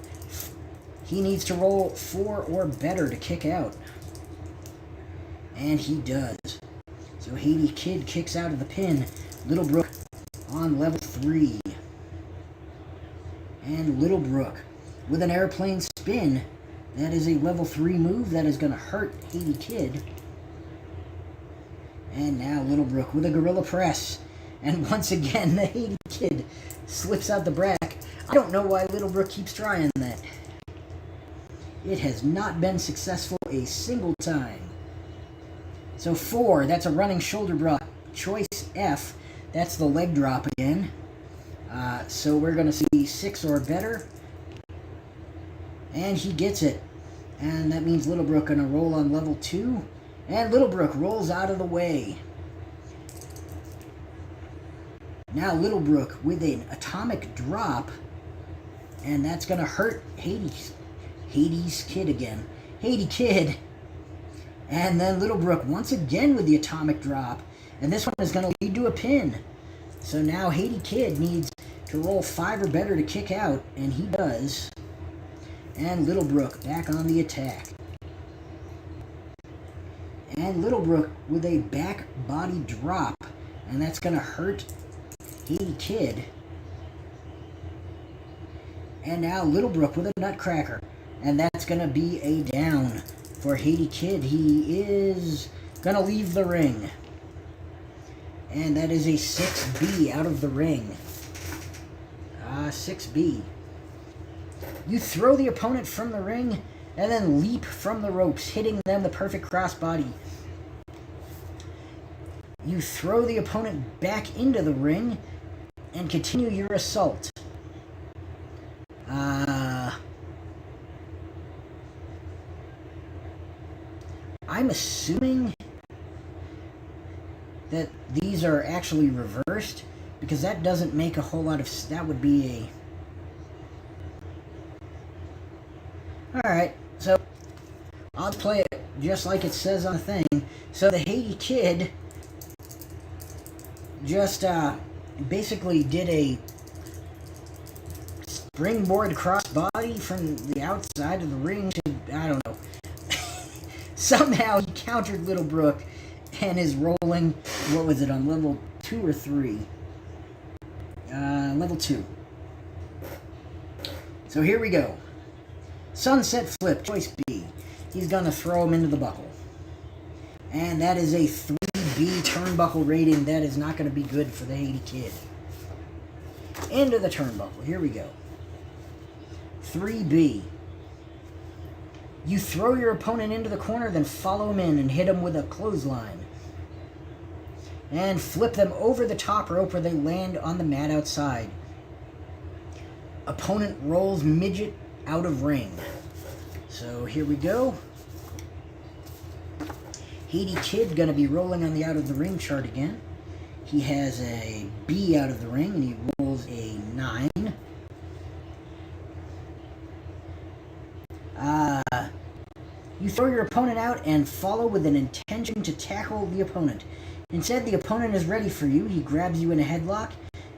he needs to roll 4 or better to kick out. And he does. So Haiti Kid kicks out of the pin. Littlebrook on level 3. And Littlebrook with an airplane spin. That is a level 3 move that is going to hurt Haiti Kid. And now Littlebrook with a gorilla press. And once again, the Haiti Kid slips out the back. I don't know why Littlebrook keeps trying that. It has not been successful a single time. So 4, that's a running shoulder block. Choice F, that's the leg drop again. So we're going to see 6 or better. And he gets it. And that means Littlebrook going to roll on level 2. And Littlebrook rolls out of the way. Now Littlebrook with an atomic drop. And that's going to hurt Haiti Hades Kid again. Haiti Kid. And then Littlebrook once again with the atomic drop. And this one is going to lead to a pin. So now Haiti Kid needs to roll 5 or better to kick out. And he does. And Littlebrook back on the attack. And Littlebrook with a back body drop. And that's going to hurt Haiti Kid. And now Littlebrook with a nutcracker. And that's going to be a down for Haiti Kid. He is going to leave the ring. And that is a 6B out of the ring. 6B. You throw the opponent from the ring and then leap from the ropes, hitting them the perfect crossbody. You throw the opponent back into the ring and continue your assault. I'm assuming that these are actually reversed, because that doesn't make a whole lot of... That would be a... Alright, so I'll play it just like it says on the thing. So the Haiti Kid just basically did a springboard crossbody from the outside of the ring to, I don't know. Somehow he countered Littlebrook and is rolling, what was it, on level 2 or 3? Level 2. So here we go. Sunset Flip, choice B. He's going to throw him into the buckle. And that is a 3B turnbuckle rating. That is not going to be good for the Haiti Kid. Into the turnbuckle. Here we go. 3B. You throw your opponent into the corner, then follow him in and hit him with a clothesline. And flip them over the top rope where they land on the mat outside. Opponent rolls midget out of ring. So here we go. Haiti Kid going to be rolling on the out of the ring chart again. He has a B out of the ring and he rolls a 9. You throw your opponent out and follow with an intention to tackle the opponent. Instead, the opponent is ready for you. He grabs you in a headlock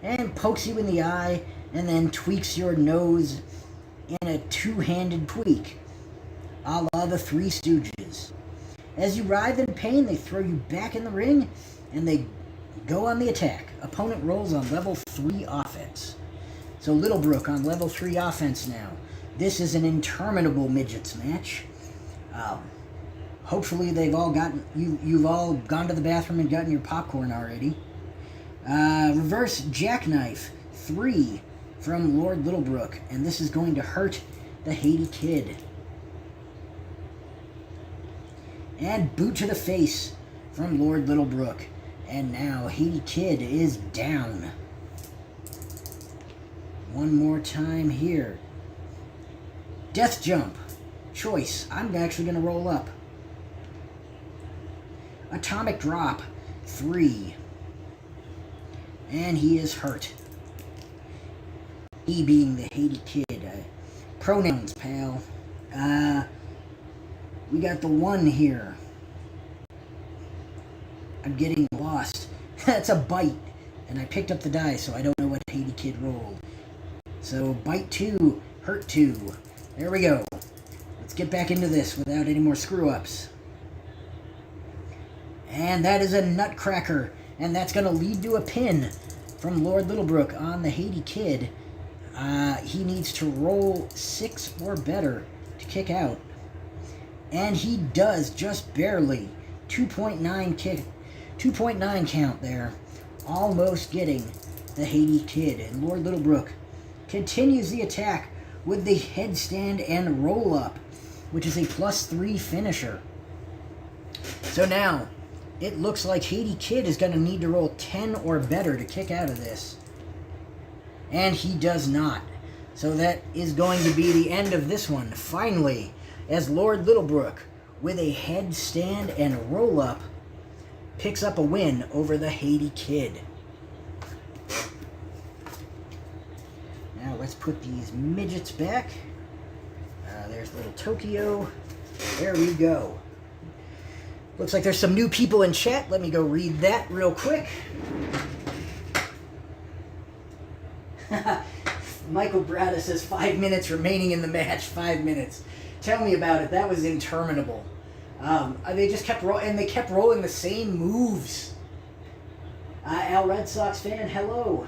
and pokes you in the eye and then tweaks your nose in a two-handed tweak, a la the Three Stooges. As you writhe in pain, they throw you back in the ring and they go on the attack. Opponent rolls on level 3 offense. So Littlebrook on level 3 offense now. This is an interminable midgets match. Hopefully they've all gotten... You've all gone to the bathroom and gotten your popcorn already. Reverse Jackknife 3 from Lord Littlebrook. And this is going to hurt the Haiti Kid. And boot to the face from Lord Littlebrook. And now Haiti Kid is down. One more time here. Death Jump. Choice. I'm actually going to roll up. Atomic Drop. 3. And he is hurt. He being the Haiti Kid. Pronouns, pal. We got the 1 here. I'm getting lost. That's a bite. And I picked up the die, so I don't know what Haiti Kid rolled. So, bite 2, hurt 2. There we go. Let's get back into this without any more screw-ups. And that is a nutcracker. And that's going to lead to a pin from Lord Littlebrook on the Haiti Kid. He needs to roll 6 or better to kick out. And he does, just barely. 2.9 kick. 2.9 count there. Almost getting the Haiti Kid. And Lord Littlebrook continues the attack with the headstand and roll-up, which is a +3 finisher. So now, it looks like Haiti Kid is going to need to roll 10 or better to kick out of this. And he does not. So that is going to be the end of this one. Finally, as Lord Littlebrook, with a headstand and roll-up, picks up a win over the Haiti Kid. Now let's put these midgets back. There's there's little Tokyo. There we go. Looks like there's some new people in chat. Let me go read that real quick. Michael Brada says 5 minutes remaining in the match. 5 minutes. Tell me about it. That was interminable. They just kept and they kept rolling the same moves. Al Red Sox fan, hello.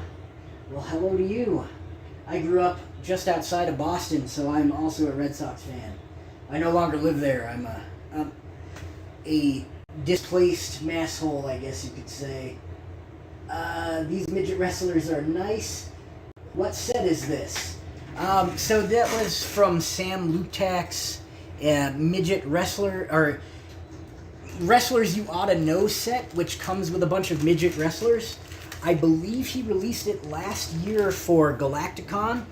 Well, hello to you. I grew up just outside of Boston, so I'm also a Red Sox fan. I no longer live there. I'm a displaced masshole, I guess you could say. These midget wrestlers are nice. What set is this? So that was from Sam Lutak's midget wrestler, or Wrestlers You Oughta Know set, which comes with a bunch of midget wrestlers. I believe he released it last year for Galacticon.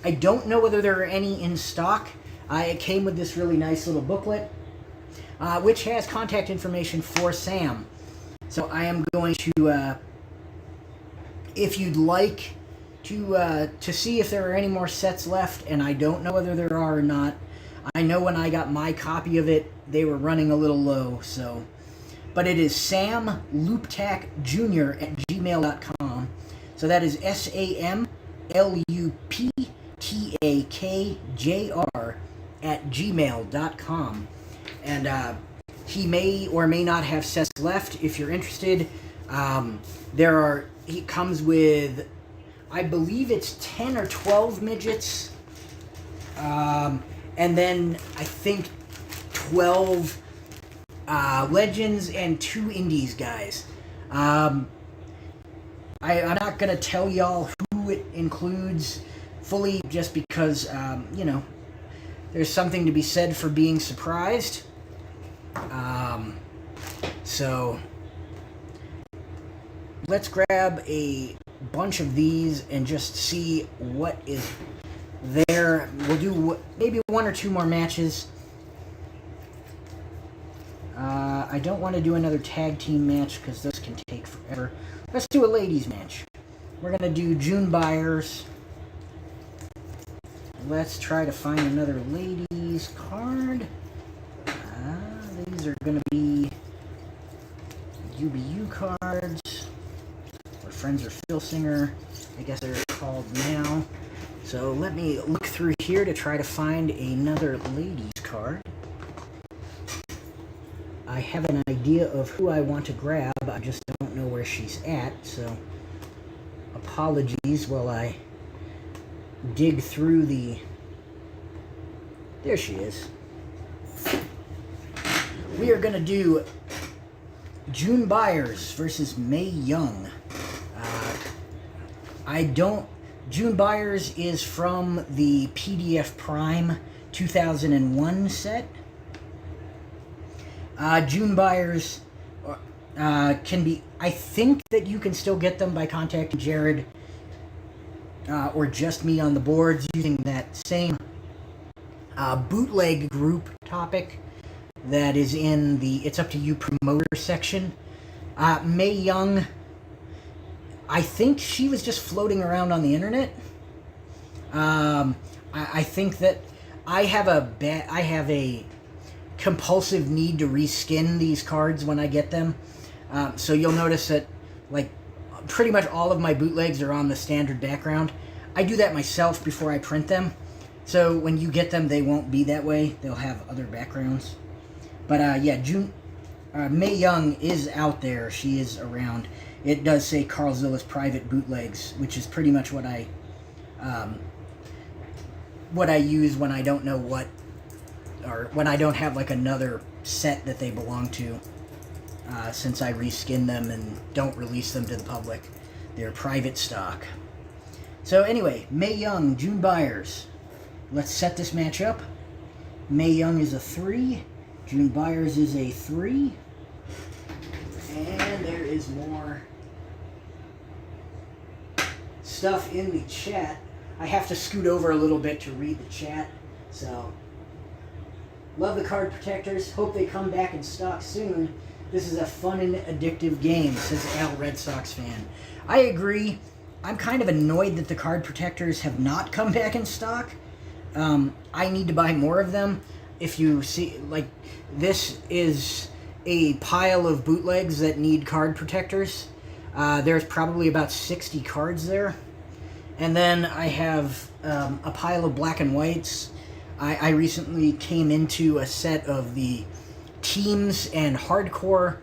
I don't know whether there are any in stock. It came with this really nice little booklet, which has contact information for Sam. So I am going to, if you'd like to see if there are any more sets left, and I don't know whether there are or not. I know when I got my copy of it, they were running a little low, so. But it is Sam Luptak Jr. at gmail.com. So that is SAMLUPTAKJR at gmail.com. And he may or may not have sets left if you're interested. He comes with, I believe it's 10 or 12 midgets. And then I think 12 legends and 2 indies guys. I'm not going to tell y'all who it includes fully just because, there's something to be said for being surprised. So let's grab a bunch of these and just see what is there. We'll do maybe 1 or 2 more matches. I don't want to do another tag team match because those can take forever. Let's do a ladies match. We're going to do June Byers. Let's try to find another ladies card. These are going to be UBU cards. Or Friends or Phil Singer, I guess they're called now. So let me look through here to try to find another ladies card. I have an idea of who I want to grab, I just don't know where she's at, so apologies while I dig through the... There she is. We are going to do June Byers versus Mae Young. June Byers is from the PDF Prime 2001 set. June Byers can be... I think that you can still get them by contacting Jared or just me on the boards using that same bootleg group topic that is in the It's Up to You promoter section. Mae Young, I think she was just floating around on the internet. I think that I have a compulsive need to reskin these cards when I get them. So you'll notice that, like, pretty much all of my bootlegs are on the standard background. I do that myself before I print them. So when you get them, they won't be that way. They'll have other backgrounds. But Mae Young is out there. She is around. It does say Carlzilla's Private Bootlegs, which is pretty much what I use when I don't know what, or when I don't have like another set that they belong to, since I reskin them and don't release them to the public. They're private stock. So anyway, Mae Young, June Byers. Let's set this match up. Mae Young is a 3. June Byers is a 3. And there is more stuff in the chat. I have to scoot over a little bit to read the chat. So, love the card protectors. Hope they come back in stock soon. This is a fun and addictive game, says Al Red Sox fan. I agree. I'm kind of annoyed that the card protectors have not come back in stock. I need to buy more of them. If you see, like, this is a pile of bootlegs that need card protectors. There's probably about 60 cards there. And then I have a pile of black and whites. I recently came into a set of the Teams and Hardcore,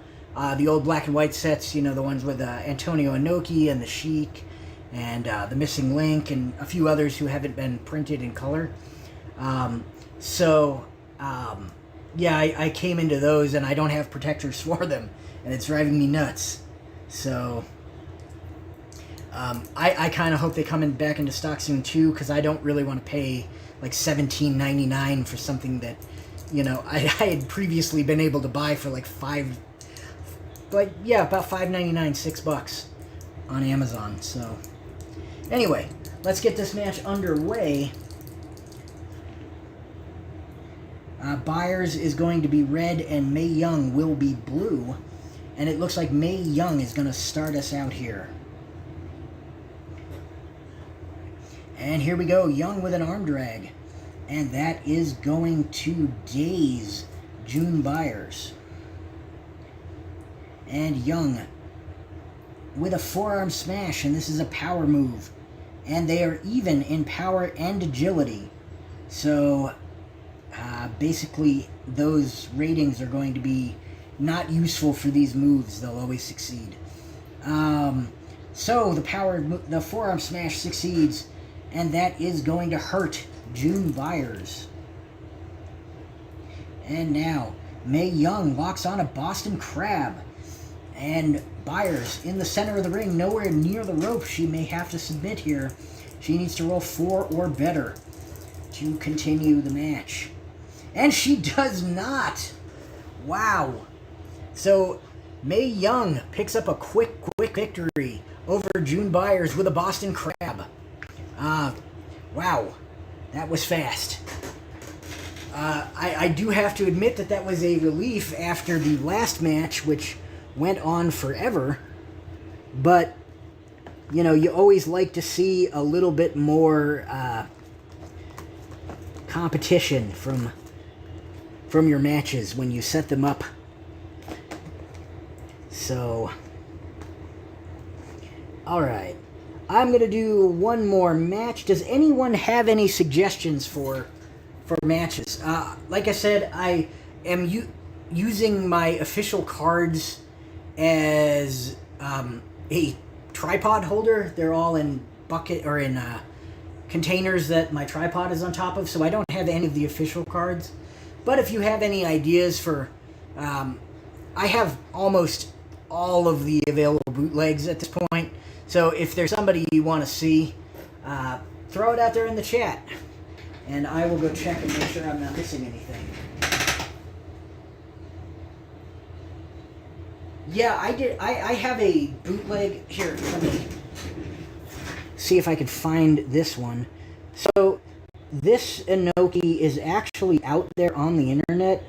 the old black and white sets, you know, the ones with Antonio Inoki and the Sheik and the Missing Link and a few others who haven't been printed in color. Yeah, I came into those and I don't have protectors for them, and it's driving me nuts. So I kind of hope they come back into stock soon too, because I don't really want to pay like $17.99 for something that, you know, I had previously been able to buy for like about $5.99, $6 on Amazon. So anyway, let's get this match underway. Byers is going to be red and Mae Young will be blue. And it looks like Mae Young is going to start us out here. And here we go, Young with an arm drag. And that is going to daze June Byers. And Young with a forearm smash, and this is a power move. And they are even in power and agility. So basically those ratings are going to be not useful for these moves. They'll always succeed. So the forearm smash succeeds, and that is going to hurt June Byers. And now Mae Young locks on a Boston Crab, and Byers in the center of the ring, nowhere near the rope. She may have to submit here. She needs to roll 4 or better to continue the match. And she does not. Wow. So Mae Young picks up a quick victory over June Byers with a Boston Crab. Wow. That was fast. I do have to admit that was a relief after the last match, which went on forever. But, you know, you always like to see a little bit more competition from your matches when you set them up. So, alright. I'm going to do one more match. Does anyone have any suggestions for matches? Like I said, I am using my official cards as a tripod holder. They're all in bucket or in containers that my tripod is on top of, so I don't have any of the official cards. But if you have any ideas for... I have almost all of the available bootlegs at this point, so if there's somebody you want to see, throw it out there in the chat, and I will go check and make sure I'm not missing anything. Yeah, I did. I have a bootleg here. Let me see if I can find this one. So this Inoki is actually out there on the internet.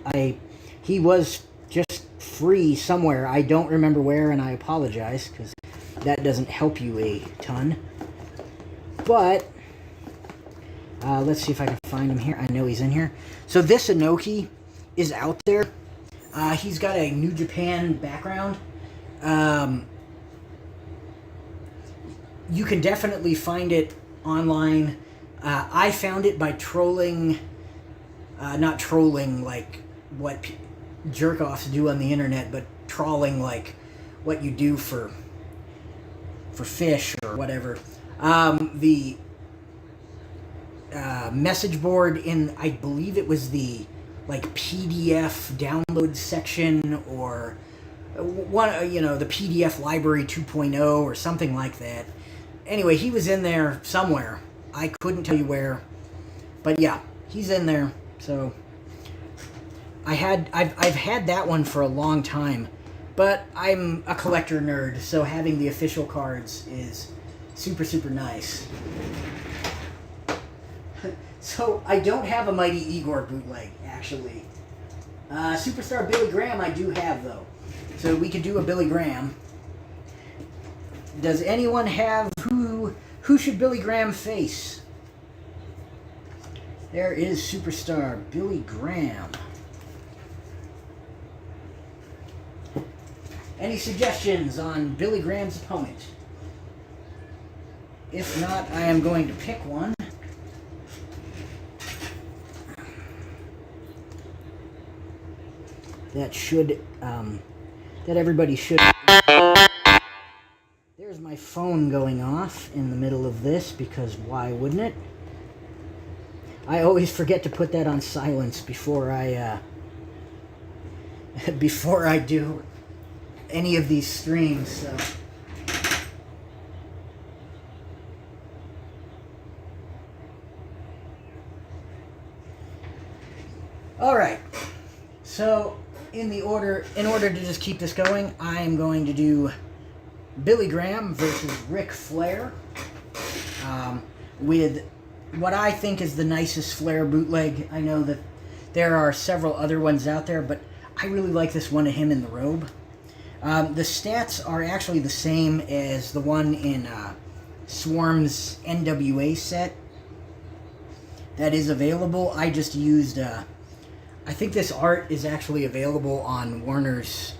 He was just free somewhere. I don't remember where, and I apologize because that doesn't help you a ton. But let's see if I can find him here. I know he's in here. So this Inoki is out there. He's got a New Japan background. You can definitely find it online. I found it by trolling, not trolling like what jerk-offs do on the internet, but trawling like what you do for fish or whatever. The message board in, I believe it was the like PDF download section, or one, you know, the PDF library 2.0 or something like that. Anyway, he was in there somewhere. I couldn't tell you where, but yeah, he's in there. So I've had that one for a long time, but I'm a collector nerd, so having the official cards is super nice. So I don't have a Mighty Igor bootleg, actually. Superstar Billy Graham I do have, though. So we could do a Billy Graham. Does anyone have who should Billy Graham face? There is superstar Billy Graham. Any suggestions on Billy Graham's opponent? If not, I am going to pick one. That should, that everybody should. There's my phone going off in the middle of this, because why wouldn't it? I always forget to put that on silence before I, before I do any of these streams, so. Alright, so in order to just keep this going, I am going to do Billy Graham versus Ric Flair, with what I think is the nicest Flair bootleg. I know that there are several other ones out there, but I really like this one of him in the robe. The stats are actually the same as the one in Swarm's NWA set that is available. I just used, I think this art is actually available on Warner's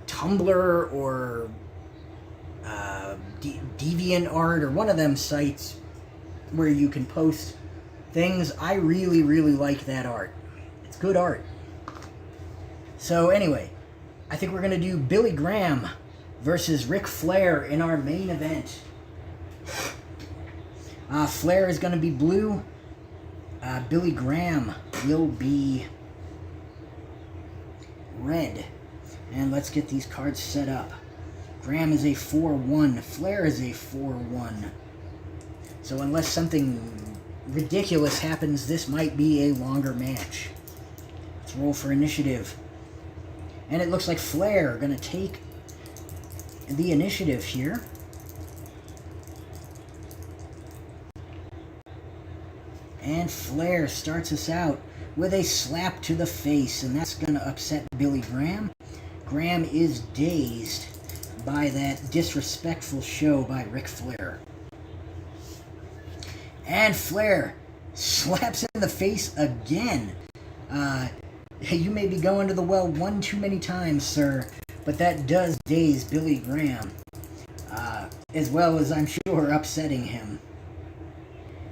Tumblr or DeviantArt or one of them sites where you can post things. I really, really like that art. It's good art. So anyway, I think we're going to do Billy Graham versus Ric Flair in our main event. Flair is going to be blue. Billy Graham will be red. And let's get these cards set up. Graham is a 4-1. Flair is a 4-1. So unless something ridiculous happens, this might be a longer match. Let's roll for initiative. And it looks like Flair going to take the initiative here. And Flair starts us out with a slap to the face, and that's going to upset Billy Graham. Graham is dazed by that disrespectful show by Ric Flair. And Flair slaps in the face again. You may be going to the well one too many times, sir, but that does daze Billy Graham, as well as, I'm sure, upsetting him.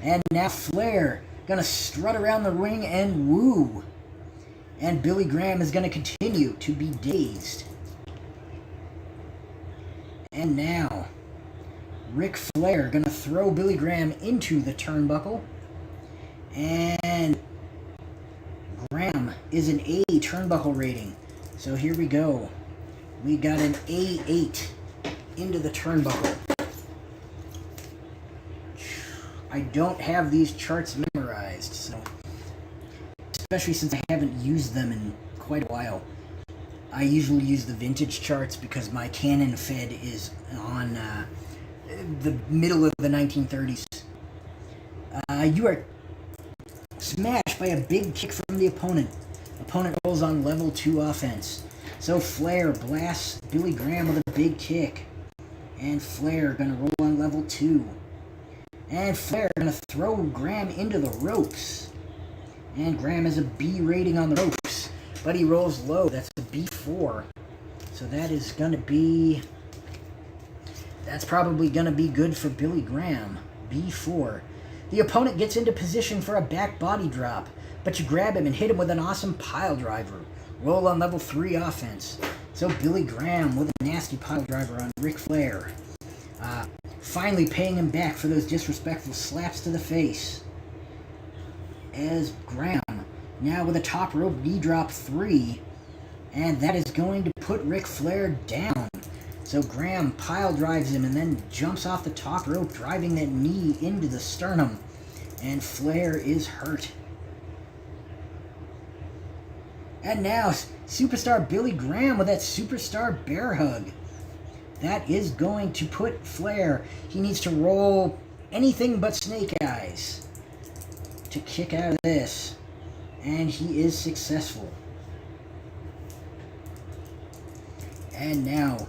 And now Flair gonna strut around the ring and woo. And Billy Graham is gonna continue to be dazed. And now, Ric Flair gonna throw Billy Graham into the turnbuckle. And Graham is an A turnbuckle rating. So here we go. We got an A8 into the turnbuckle. I don't have these charts memorized, so especially since I haven't used them in quite a while. I usually use the vintage charts because my Canon Fed is on the middle of the 1930s. You are smashed by a big kick from the opponent. Opponent rolls on level 2 offense. So Flair blasts Billy Graham with a big kick. And Flair gonna roll on level 2. And Flair gonna throw Graham into the ropes. And Graham has a B rating on the ropes, but he rolls low. That's a B4. So that is gonna be, that's probably gonna be good for Billy Graham. B4. The opponent gets into position for a back body drop, but you grab him and hit him with an awesome pile driver. Roll on level 3 offense. So Billy Graham with a nasty pile driver on Ric Flair. Finally paying him back for those disrespectful slaps to the face. As Graham, now with a top rope knee drop 3, and that is going to put Ric Flair down. So Graham pile drives him and then jumps off the top rope, driving that knee into the sternum. And Flair is hurt. And now, superstar Billy Graham with that superstar bear hug. That is going to put Flair, he needs to roll anything but snake eyes to kick out of this. And he is successful. And now,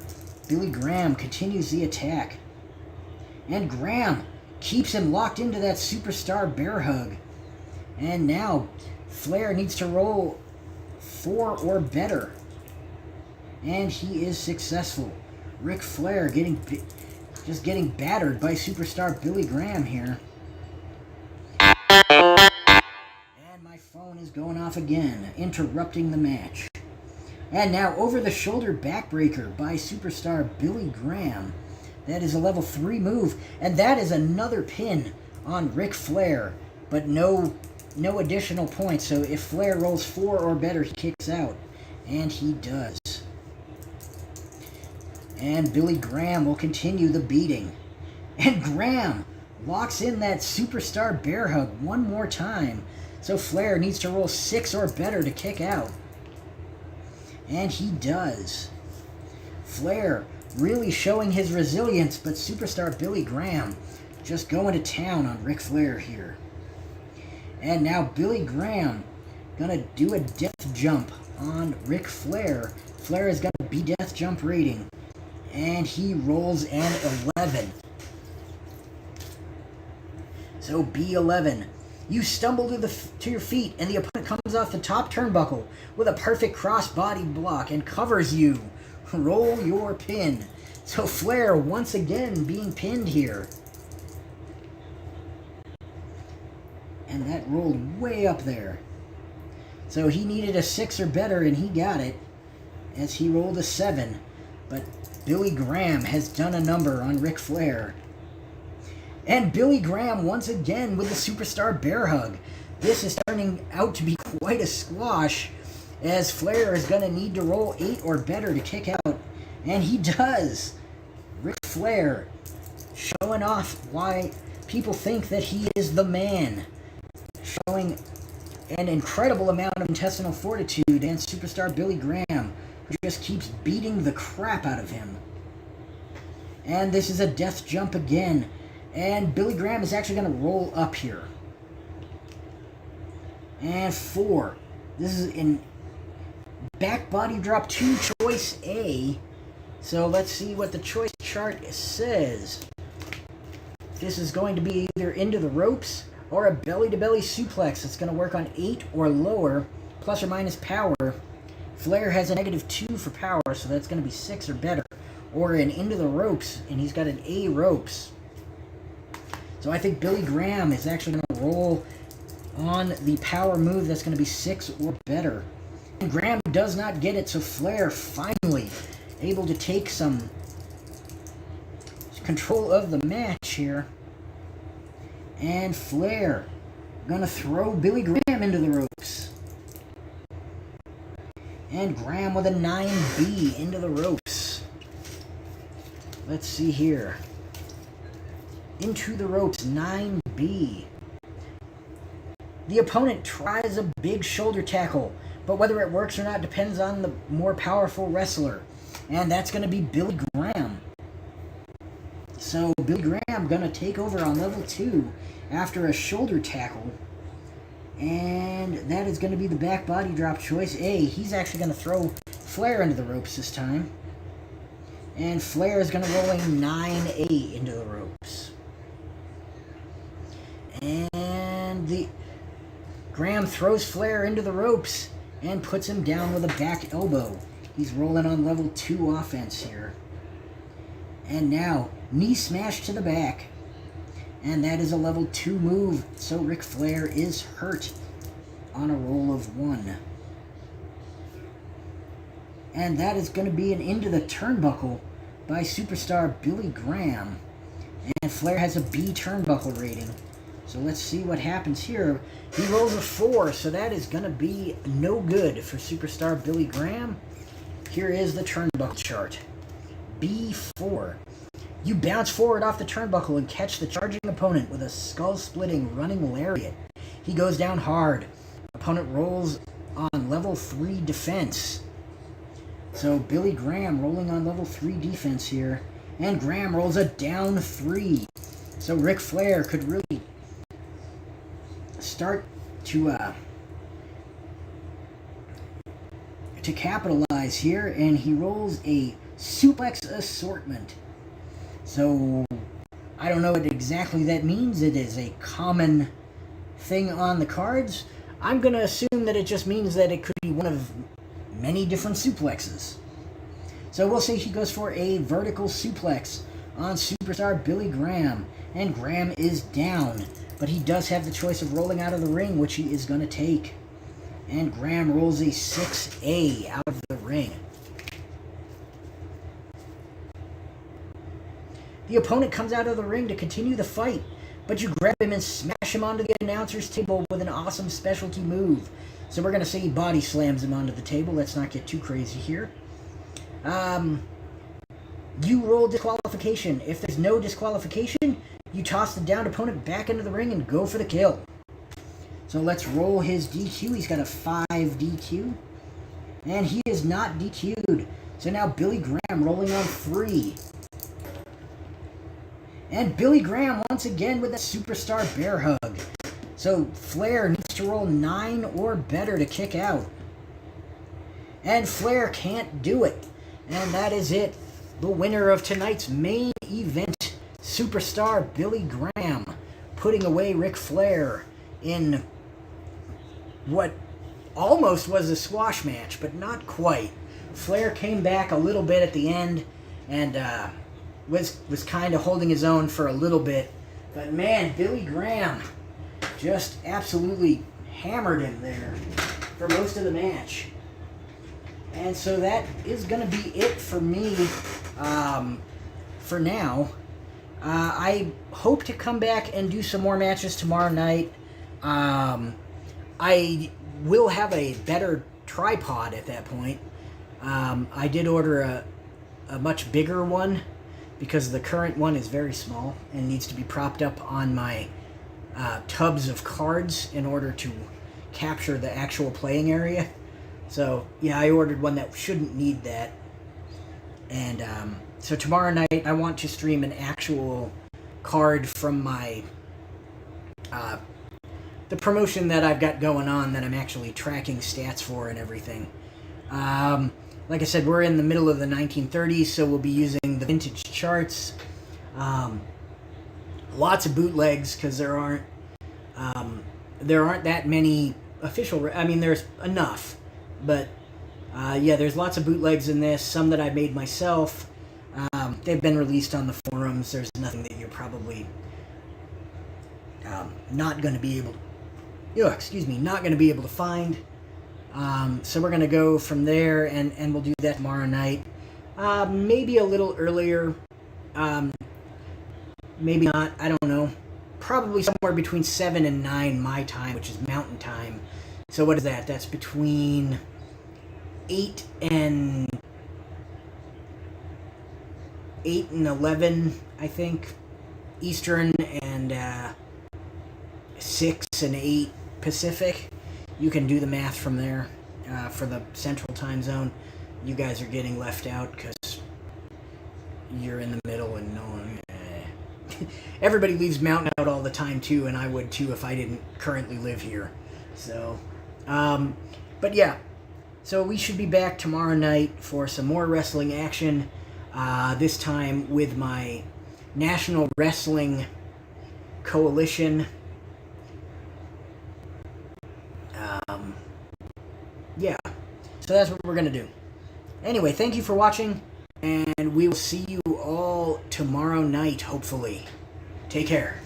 Billy Graham continues the attack. And Graham keeps him locked into that superstar bear hug. And now Flair needs to roll 4 or better. And he is successful. Ric Flair just getting battered by superstar Billy Graham here. And my phone is going off again, interrupting the match. And now over-the-shoulder backbreaker by superstar Billy Graham. That is a level 3 move. And that is another pin on Ric Flair. But no additional points. So if Flair rolls 4 or better, he kicks out. And he does. And Billy Graham will continue the beating. And Graham locks in that superstar bear hug one more time. So Flair needs to roll 6 or better to kick out. And he does. Flair really showing his resilience, but superstar Billy Graham just going to town on Ric Flair here. And now Billy Graham gonna do a death jump on Ric Flair. Flair has got a B death jump rating. And he rolls an 11. So B11. You stumble to your feet, and the opponent comes off the top turnbuckle with a perfect cross-body block and covers you. Roll your pin. So Flair once again being pinned here. And that rolled way up there. So he needed a 6 or better, and he got it as he rolled a 7. But Billy Graham has done a number on Ric Flair. And Billy Graham once again with the superstar bear hug. This is turning out to be quite a squash, as Flair is going to need to roll 8 or better to kick out. And he does. Ric Flair showing off why people think that he is the man. Showing an incredible amount of intestinal fortitude, and superstar Billy Graham, who just keeps beating the crap out of him. And this is a death jump again. And Billy Graham is actually going to roll up here. And 4. This is in back body drop 2, choice A. So let's see what the choice chart says. This is going to be either into the ropes or a belly-to-belly suplex. It's going to work on 8 or lower, plus or minus power. Flair has a -2 for power, so that's going to be 6 or better. Or an into the ropes, and he's got an A ropes. So I think Billy Graham is actually going to roll on the power move that's going to be 6 or better. And Graham does not get it, so Flair finally able to take some control of the match here. And Flair going to throw Billy Graham into the ropes. And Graham with a 9B into the ropes. Let's see here. Into the ropes, 9B. The opponent tries a big shoulder tackle, but whether it works or not depends on the more powerful wrestler. And that's going to be Billy Graham. So Billy Graham going to take over on level 2 after a shoulder tackle. And that is going to be the back body drop, choice A. He's actually going to throw Flair into the ropes this time. And Flair is going to roll a 9A into the ropes. And the Graham throws Flair into the ropes and puts him down with a back elbow. He's rolling on level 2 offense here. And now, knee smash to the back. And that is a level 2 move, so Ric Flair is hurt on a roll of 1. And that is going to be an into the turnbuckle by superstar Billy Graham. And Flair has a B turnbuckle rating. So let's see what happens here. He rolls a 4, so that is going to be no good for superstar Billy Graham. Here is the turnbuckle chart. B4. You bounce forward off the turnbuckle and catch the charging opponent with a skull-splitting running lariat. He goes down hard. Opponent rolls on level 3 defense. So Billy Graham rolling on level 3 defense here. And Graham rolls a down 3. So Ric Flair could really start to capitalize here, and he rolls a suplex assortment. So I don't know what exactly that means. It is a common thing on the cards. I'm going to assume that it just means that it could be one of many different suplexes. So we'll say he goes for a vertical suplex on superstar Billy Graham. And Graham is down. But he does have the choice of rolling out of the ring, which he is going to take. And Graham rolls a 6A out of the ring. The opponent comes out of the ring to continue the fight, but you grab him and smash him onto the announcer's table with an awesome specialty move. So we're going to say he body slams him onto the table. Let's not get too crazy here. You roll disqualification. If there's no disqualification, you toss the downed opponent back into the ring and go for the kill. So let's roll his DQ. He's got a 5 DQ. And he is not DQ'd. So now Billy Graham rolling on 3. And Billy Graham once again with a superstar bear hug. So Flair needs to roll 9 or better to kick out. And Flair can't do it. And that is it. The winner of tonight's main event, superstar Billy Graham, putting away Ric Flair in what almost was a squash match, but not quite. Flair came back a little bit at the end and was kind of holding his own for a little bit. But man, Billy Graham just absolutely hammered him there for most of the match. And so that is going to be it for me for now. I hope to come back and do some more matches tomorrow night. I will have a better tripod at that point. I did order a much bigger one because the current one is very small and needs to be propped up on my tubs of cards in order to capture the actual playing area. So, yeah, I ordered one that shouldn't need that. And so tomorrow night I want to stream an actual card from my the promotion that I've got going on that I'm actually tracking stats for and everything. Like I said, we're in the middle of the 1930s, so we'll be using the vintage charts. Lots of bootlegs because there aren't that many official. I mean, there's enough, but yeah, there's lots of bootlegs in this. Some that I made myself. They've been released on the forums. There's nothing that you're probably not going to be able. Not going to be able to find. So we're going to go from there, and we'll do that tomorrow night. Maybe a little earlier. Maybe not. I don't know. Probably somewhere between 7 and 9 my time, which is mountain time. So what is that? That's between 8 and 11, I think, Eastern, and 6 and 8 Pacific. You can do the math from there. For the Central Time Zone, you guys are getting left out because you're in the middle, and no one. Everybody leaves Mountain out all the time too, and I would too if I didn't currently live here. So, but yeah. So we should be back tomorrow night for some more wrestling action. This time with my National Wrestling Coalition. Yeah, so that's what we're going to do. Anyway, thank you for watching, and we will see you all tomorrow night, hopefully. Take care.